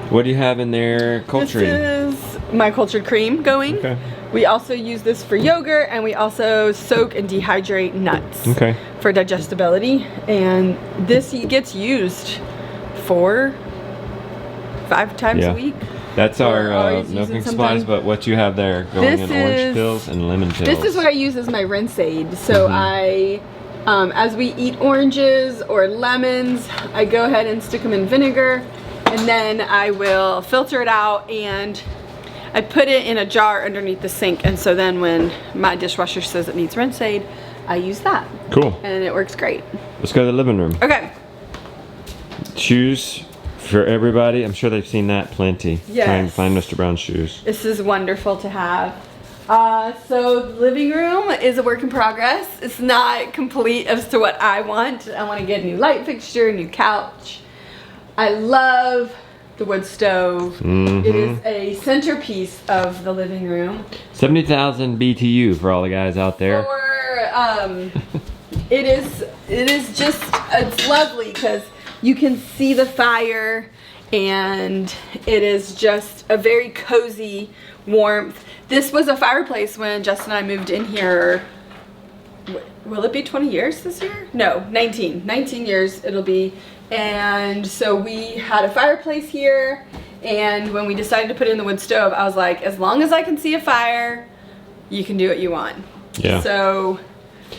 What do you have in there culturing? This is my cultured cream going. Okay. We also use this for yogurt, and we also soak and dehydrate nuts for digestibility. And this gets used 4-5 times a week. That's our milking supplies, but what you have there going in orange pills and lemon pills. This is what I use as my rinse aid. So as we eat oranges or lemons, I go ahead and stick them in vinegar, and then I will filter it out, and I put it in a jar underneath the sink. And so then when my dishwasher says it needs rinse aid, I use that. Cool. And it works great. Let's go to the living room. Okay. Shoes for everybody. I'm sure they've seen that plenty. Yes. Trying to find Mr. Brown's shoes. This is wonderful to have. So the living room is a work in progress. It's not complete as to what I want. I want to get a new light fixture, a new couch. I love the wood stove. It is a centerpiece of the living room. 70,000 BTU for all the guys out there. It is just, it's lovely because you can see the fire, and it is just a very cozy warmth. This was a fireplace when Justin and I moved in here. Will it be 20 years this year? No, 19 years it'll be. And so we had a fireplace here, and when we decided to put in the wood stove, I was like, as long as I can see a fire, you can do what you want. Yeah. So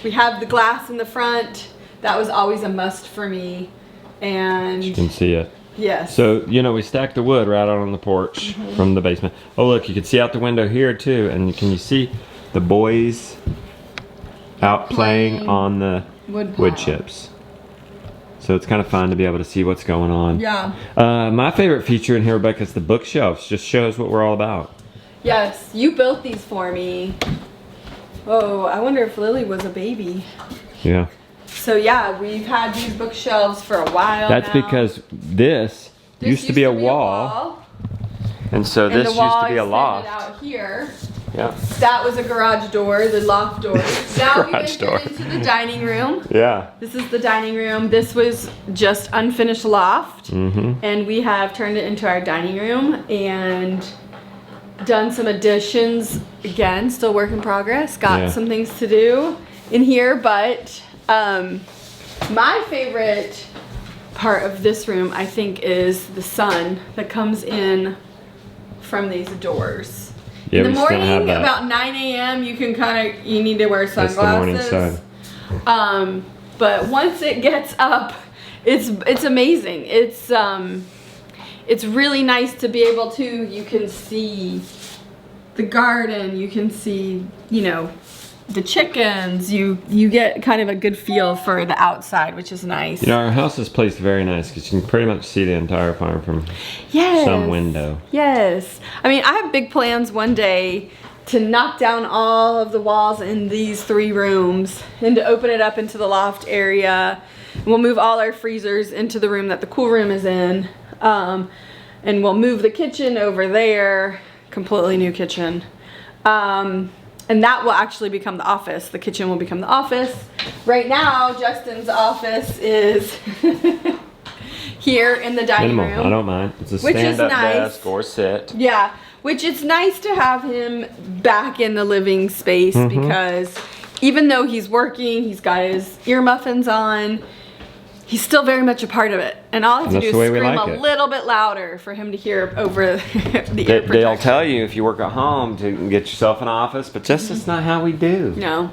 we have the glass in the front. That was always a must for me. And You can see it. yes. So, you know, we stacked the wood right out on the porch from the basement. Oh, look, you can see out the window here too. And can you see the boys out playing on the wood chips? So it's kind of fun to be able to see what's going on. Yeah. My favorite feature in here, Rebecca, is the bookshelves. Just shows what we're all about. Yes, you built these for me. Oh, I wonder if Lily was a baby. Yeah. So yeah, we've had these bookshelves for a while That's now. because this used to be a wall. And so this used to be a loft. Out here. Yeah. That was a garage door, the loft door. Now we Garage door. get into the dining room. Yeah. This is the dining room. This was just unfinished loft. And we have turned it into our dining room and done some additions. Again, still work in progress. Got some things to do in here, but my favorite part of this room, I think, is the sun that comes in from these doors. Yeah, In the we still have morning, that. about 9 a.m., you need to wear That's the morning sunglasses. sun. But once it gets up, it's amazing. It's really nice to be able to, you can see the garden, you can see, you know, the chickens, you get kind of a good feel for the outside, which is nice. You know, our house is placed very nice because you can pretty much see the entire farm from some window. Yes. I mean, I have big plans one day to knock down all of the walls in these 3 rooms and to open it up into the loft area. We'll move all our freezers into the room that the cool room is in. And we'll move the kitchen over there, completely new kitchen. And that will actually become the office. The kitchen will become the office. Right now, Justin's office is, here in the dining Minimal. room. I don't mind. It's a Which is stand-up nice. desk or sit. Yeah, which it's nice to have him back in the living space because even though he's working, he's got his ear muffins on, he's still very much a part of it. And all I have to do is scream a little bit louder for him to hear over the ear protection. They'll tell you if you work at home to get yourself an office, but that's not how we do. No.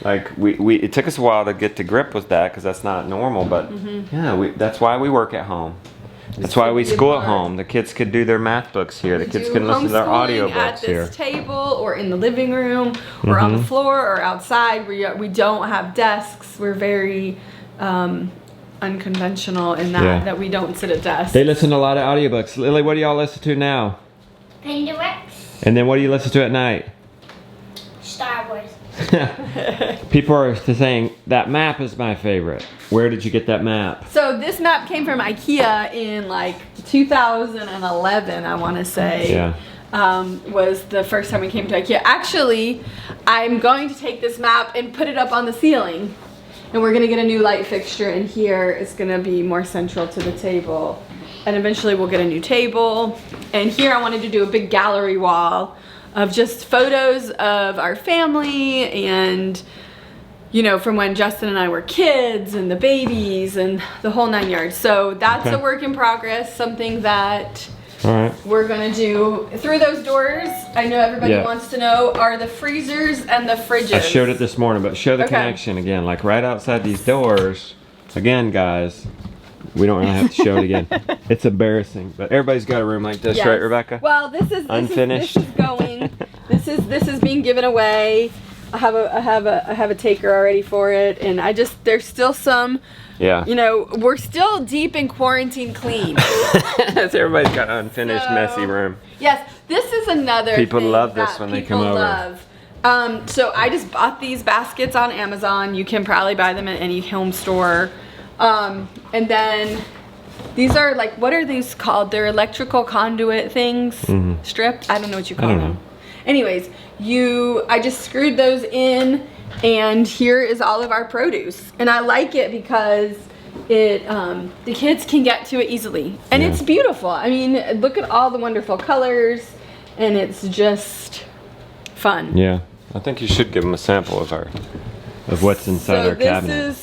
Like it took us a while to get to grip with that because that's not normal, but yeah, that's why we work at home. That's why we school at home. The kids could do their math books here. The kids can listen to their audiobooks here. At this table or in the living room or on the floor or outside. We don't have desks. We're very unconventional in that we don't sit at desks. They listen to a lot of audiobooks. Lily, what do y'all listen to now? Penderex. And then what do you listen to at night? Star Wars. People are saying that map is my favorite. Where did you get that map? So this map came from IKEA in like 2011, I want to say. Yeah. Was the first time we came to IKEA. Actually, I'm going to take this map and put it up on the ceiling. And we're going to get a new light fixture in here. It's going to be more central to the table. And eventually we'll get a new table. And here I wanted to do a big gallery wall of just photos of our family and, you know, from when Justin and I were kids and the babies and the whole 9 yards. So that's a work in progress, something that we're gonna do. Through those doors, I know everybody wants to know, are the freezers and the fridges. I showed it this morning, but show the connection again. Like right outside these doors, again, guys, we don't really have to show it again. It's embarrassing, but everybody's got a room like this, right, Rebecca? Well, this is unfinished. This is going. This is being given away. I have a taker already for it, and there's still some. Yeah. You know, we're still deep in quarantine clean. Everybody's got an unfinished, messy room. Yes, this is another. People thing love this when they come over. Love. So I just bought these baskets on Amazon. You can probably buy them at any home store. And then these are like, what are these called? They're electrical conduit things, stripped. I don't know what you call them. Anyways, I just screwed those in, and here is all of our produce. And I like it because the kids can get to it easily, and it's beautiful. I mean, look at all the wonderful colors, and it's just fun. Yeah, I think you should give them a sample of what's inside our cabinet.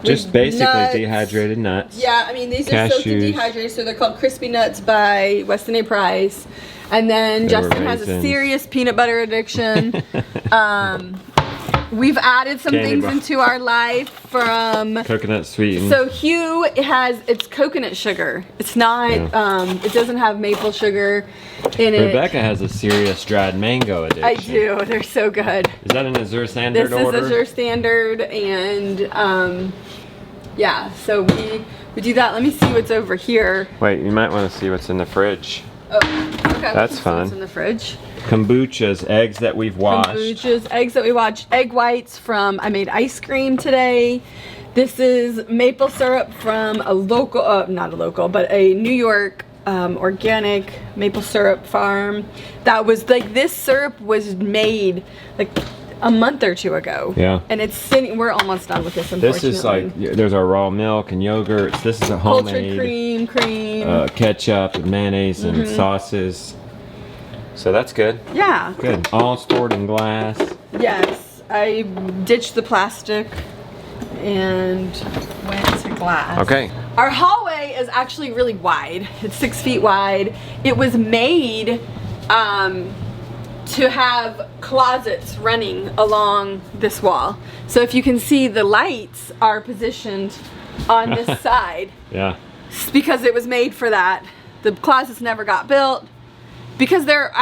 Just basically nuts. Dehydrated nuts. Yeah, I mean, these are soaked and dehydrated, so they're called Crispy Nuts by Weston A. Price. And then Justin has a serious peanut butter addiction. We've added some things into our life from coconut sweetened. So Hugh it's coconut sugar. It's not. It doesn't have maple sugar in it. Rebecca has a serious dried mango addiction. I do. They're so good. Is that an Azure Standard order? This is Azure Standard, and yeah. So we do that. Let me see what's over here. Wait, you might want to see what's in the fridge. Oh, okay. That's fun. What's in the fridge? Kombuchas, eggs that we've washed. Kombuchas, eggs that we washed. Egg whites from, I made ice cream today. This is maple syrup from a local, not a local, but a New York organic maple syrup farm. That was like, this syrup was made like a month or two ago. Yeah. And it's sitting, we're almost done with this, unfortunately. This is like, there's our raw milk and yogurts. This is a homemade. Cultured cream. Ketchup and mayonnaise and sauces. So that's good. Yeah. Good. All stored in glass. Yes. I ditched the plastic and went to glass. Okay. Our hallway is actually really wide. It's 6 feet wide. It was made to have closets running along this wall. So if you can see, the lights are positioned on this side. Yeah. It's because it was made for that. The closets never got built because there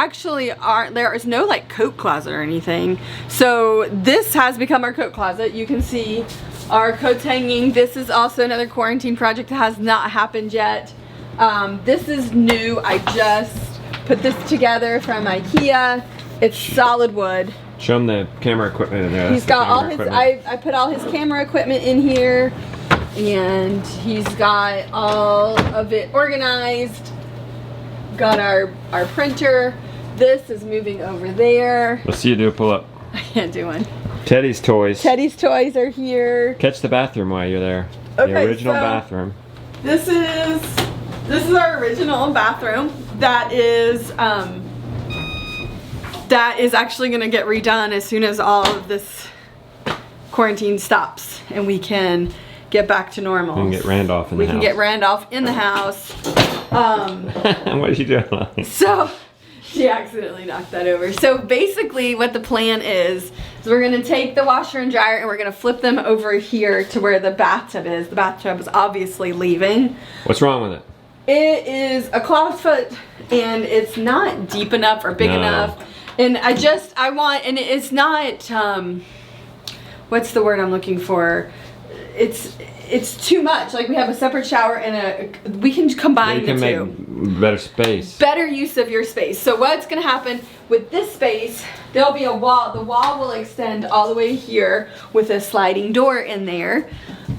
is no like coat closet or anything. So this has become our coat closet. You can see our coats hanging. This is also another quarantine project that has not happened yet. This is new. I just put this together from IKEA. It's solid wood. Show him the camera equipment in there. He's got all his, I put all his camera equipment in here, and he's got all of it organized. Got our printer. This is moving over there. Let's see you do a pull up. I can't do one. Teddy's toys. Teddy's toys are here. Catch the bathroom while you're there. The original bathroom. This is our original bathroom. That is actually gonna get redone as soon as all of this quarantine stops and we can get back to normal. We can get Randolph in the house. We can get Randolph in the house. What did you do? So she accidentally knocked that over. So basically what the plan is we're gonna take the washer and dryer and we're gonna flip them over here to where the bathtub is. The bathtub is obviously leaving. What's wrong with it? It is a clawfoot and it's not deep enough or big enough. And and it's not, what's the word I'm looking for? It's too much. Like we have a separate shower and we can combine the two. You can make better space. Better use of your space. So what's gonna happen with this space, there'll be a wall. The wall will extend all the way here with a sliding door in there.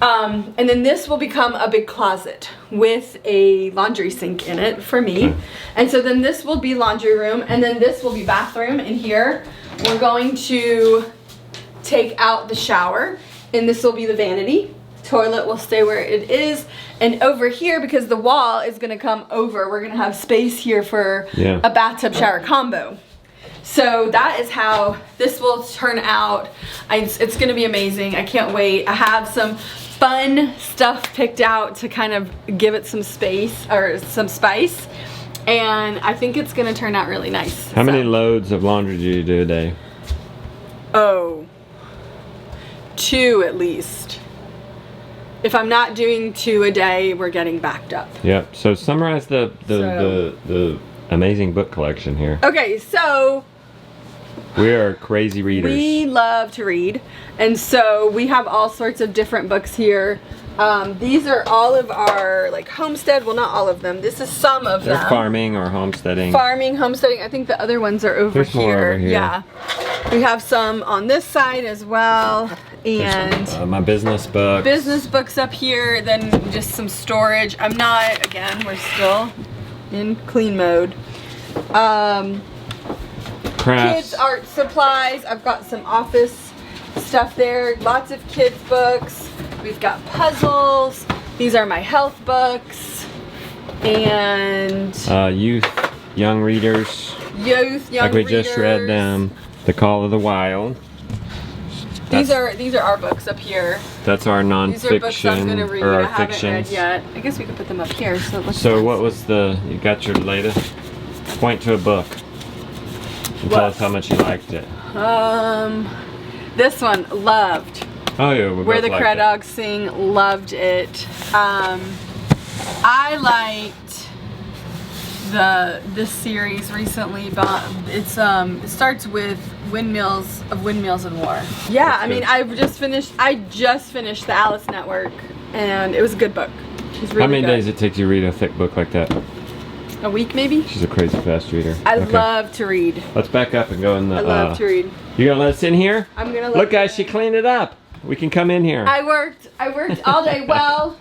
And then this will become a big closet with a laundry sink in it for me. And so then this will be laundry room and then this will be bathroom in here. We're going to take out the shower and this will be the vanity. Toilet will stay where it is. And over here, because the wall is gonna come over, we're gonna have space here for a bathtub shower combo. So that is how this will turn out. It's gonna be amazing. I can't wait. I have some fun stuff picked out to kind of give it some space or some spice. And I think it's gonna turn out really nice. How many loads of laundry do you do a day? Oh, 2 at least. If I'm not doing 2 a day, we're getting backed up. Yep. So summarize the amazing book collection here. Okay, so we are crazy readers. We love to read, and so we have all sorts of different books here. These are all of our like homestead. Well, not all of them. This is some of them. They're farming or homesteading. Farming, homesteading. I think the other ones are over There's here. More over here. Yeah. We have some on this side as well, and my business books. Business books up here. Then just some storage. I'm not. Again, we're still in clean mode. Crafts. Kids art supplies. I've got some office stuff there. Lots of kids books. We've got puzzles. These are my health books. And youth, young readers. Youth, young like we readers. just read The Call of the Wild. These are our books up here. That's our nonfiction. These are books I'm gonna read. Or our I haven't fictions. read yet. I guess we could put them up here. So what was you got your latest? Point to a book. And tell us how much you liked it. This one, Loved. Oh yeah, Where the Cry Dogs Sing, loved it. I liked this series recently, but it starts with Windmills and War. Yeah, I mean I just finished the Alice Network and it was a good book. It was really how many good. days it take you to read a thick book like that? A week maybe? She's a crazy fast reader. I love to read. Let's back up and go in the I love to read. You gonna let us in here? I'm gonna look guys, she cleaned it up. We can come in here. I worked all day. Well,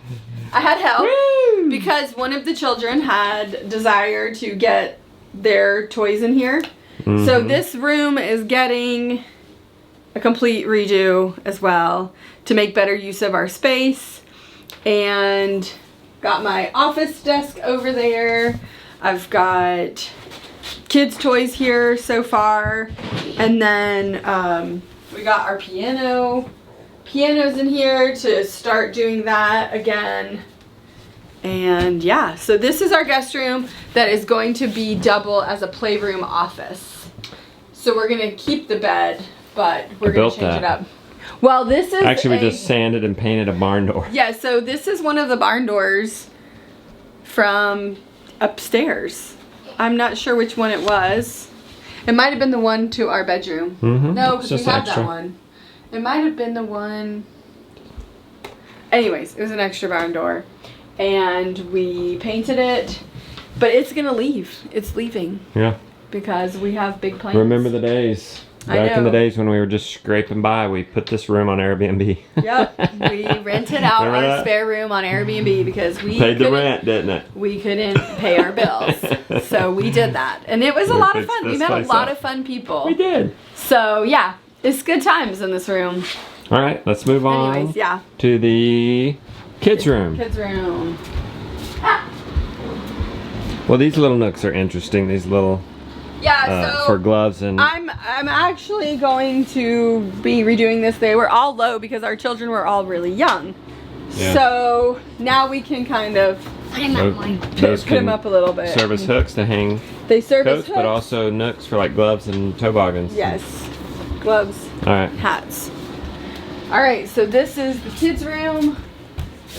I had help. Woo! Because one of the children had desire to get their toys in here. Mm-hmm. So this room is getting a complete redo as well to make better use of our space. And got my office desk over there. I've got kids' toys here so far. And then we got our piano's in here to start doing that again. And yeah, so this is our guest room that is going to be double as a playroom office. So we're gonna keep the bed, but we're gonna change it up. Well, this is actually we just sanded and painted a barn door. Yeah, so this is one of the barn doors from upstairs. I'm not sure which one it was. It might have been the one to our bedroom. Mm-hmm. No, because we had extra. that one. It might have been the one. Anyways, it was an extra barn door. And we painted it. But it's gonna leave. It's leaving. Yeah. Because we have big plans. Remember the days. Back in the days when we were just scraping by, we put this room on Airbnb. Yep. We rented out our spare room on Airbnb because we paid the rent, didn't it? We couldn't pay our bills. So we did that. And it was a lot of fun. We met a lot of fun people. We did. So yeah, it's good times in this room. All right, let's move on Anyways, yeah. to the Kids room. Kids room. Well, these little nooks are interesting. These little Yeah, so for gloves and. I'm actually going to be redoing this. They were all low because our children were all really young. Yeah. So now we can kind of Put him up more. Those put them can up a little bit. serve as hooks to hang They serve as coats, hooks. but also nooks for like gloves and toboggans. Yes, gloves, All right. hats. All right, so this is the kids' room,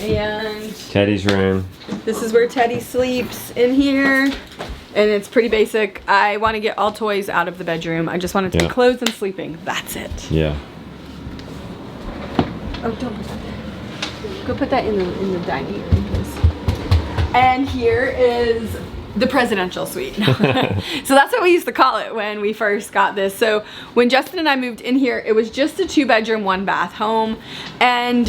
and Teddy's room. this is where Teddy sleeps in here, and it's pretty basic. I want to get all toys out of the bedroom. I just want it to be Yeah. clothes and sleeping. That's it. Yeah. Oh, don't put that there. Go put that in the dining room, please. And here is the presidential suite. So that's what we used to call it when we first got this. So when Justin and I moved in here, it was just a 2-bedroom, 1-bath home. And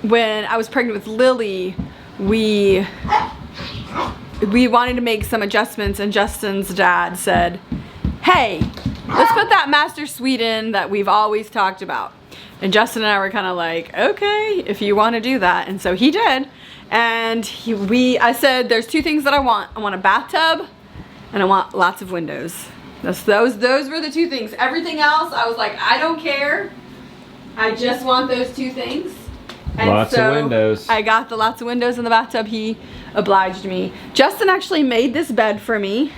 when I was pregnant with Lily, we wanted to make some adjustments, and Justin's dad said, hey, let's put that master suite in that we've always talked about. And Justin and I were kind of like, okay, if you want to do that. And so he did. And I said, there's 2 things that I want. I want a bathtub and I want lots of windows. Those were the 2 things. Everything else, I was like, I don't care. I just want those 2 things. And Lots of windows. I got the lots of windows in the bathtub. He obliged me. Justin actually made this bed for me.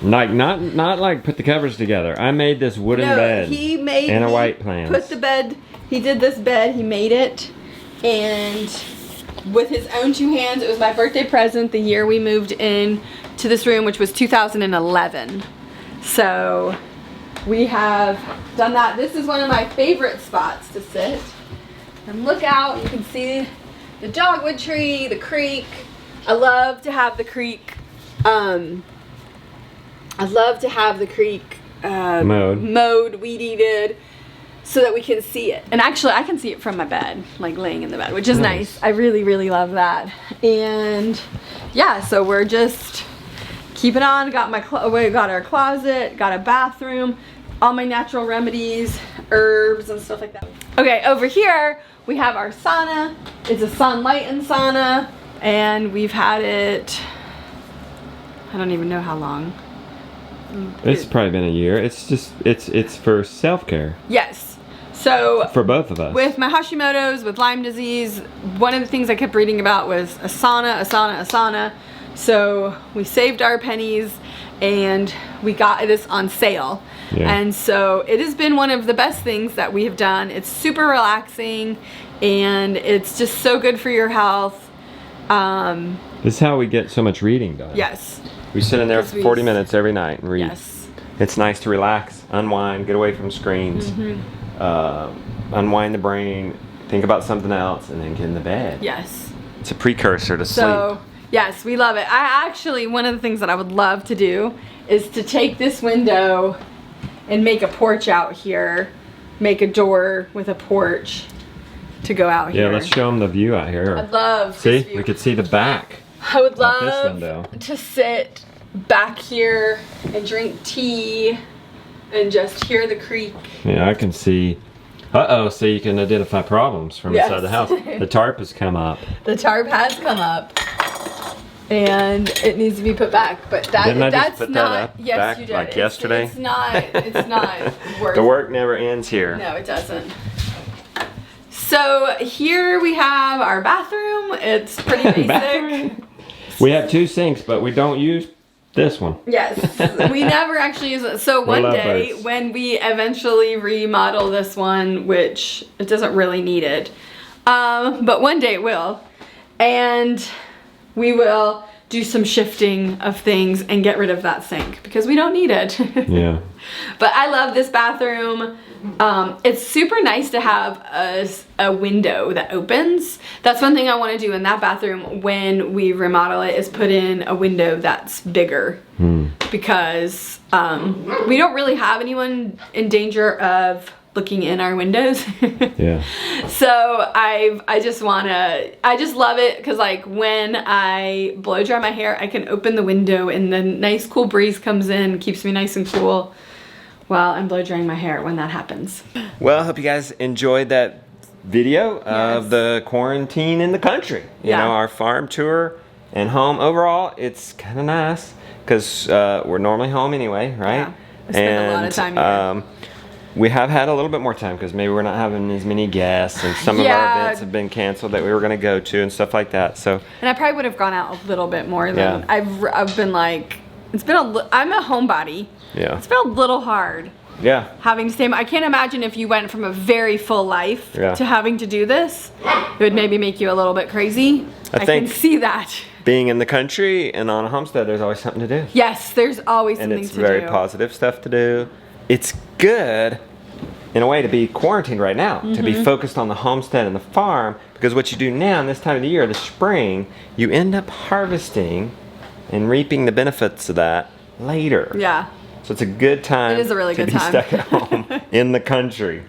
Like not like put the covers together. I made this wooden bed. He made and a me white plan. Put the bed. He did this bed. He made it, and with his own 2 hands. It was my birthday present the year we moved in to this room, which was 2011. So we have done that. This is one of my favorite spots to sit and look out. You can see the dogwood tree, the creek. I love to have the creek. Mowed, weed eated, so that we can see it. And actually, I can see it from my bed, like laying in the bed, which is nice. I really, really love that. And yeah, so we're just keeping on. We got our closet, got a bathroom, all my natural remedies, herbs and stuff like that. Okay, over here we have our sauna. It's a sunlightened sauna, and we've had it, I don't even know how long. It's probably been a year. It's just it's for self-care. Yes. So for both of us. With my Hashimoto's, with Lyme disease, one of the things I kept reading about was a sauna. So we saved our pennies and we got this on sale. Yeah. And so it has been one of the best things that we have done. It's super relaxing and it's just so good for your health. This is how we get so much reading done. Yes. We sit in there for 40 minutes every night and read. Yes. It's nice to relax, unwind, get away from screens, unwind the brain, think about something else, and then get in the bed. Yes. It's a precursor to So, sleep. yes, we love it. One of the things that I would love to do is to take this window and make a porch out here, make a door with a porch to go out here. Yeah, let's show them the view out here. I'd love See, this view. we could see the back. I would out this love window. to sit back here and drink tea and just hear the creek. Yeah, I can see. Uh-oh, so you can identify problems from Yes. inside the house. The tarp has come up. The tarp has come up and it needs to be put back, but Didn't I just that's put that not, up yes back you did. like yesterday? It's not worth The work never ends here. No, it doesn't. So here we have our bathroom. It's pretty basic. Bathroom? We have 2 sinks, but we don't use this one. Yes, we never actually use it. So one day birds. when we eventually remodel this one, which it doesn't really need it, but one day it will, and we will do some shifting of things and get rid of that sink because we don't need it. Yeah. But I love this bathroom. It's super nice to have a window that opens. That's one thing I want to do in that bathroom when we remodel it, is put in a window that's bigger. Because we don't really have anyone in danger of looking in our windows. Yeah. So I just love it because like when I blow dry my hair, I can open the window and the nice cool breeze comes in, keeps me nice and cool while I'm blow drying my hair when that happens. Well, I hope you guys enjoyed that video of Yes. the quarantine in the country. You Yeah. know, our farm tour and home. Overall, it's kind of nice because we're normally home anyway, right? Yeah. We spend a lot of time here. We have had a little bit more time because maybe we're not having as many guests, and some of our Yeah. events have been canceled that we were going to go to and stuff like that. So And I probably would have gone out a little bit more than Yeah. I've been like, I'm a homebody. yeah, It's been a little hard yeah, having to stay. I can't imagine if you went from a very full life Yeah. to having to do this. It would maybe make you a little bit crazy. I think- can see that. being in the country and on a homestead, there's always something to do. Yes, there's always And something it's to very do. positive stuff to do. It's good in a way to be quarantined right now, to be focused on the homestead and the farm, because what you do now in this time of the year, the spring, you end up harvesting and reaping the benefits of that later. Yeah. So it's a good time It is a really to good be time. stuck at home in the country.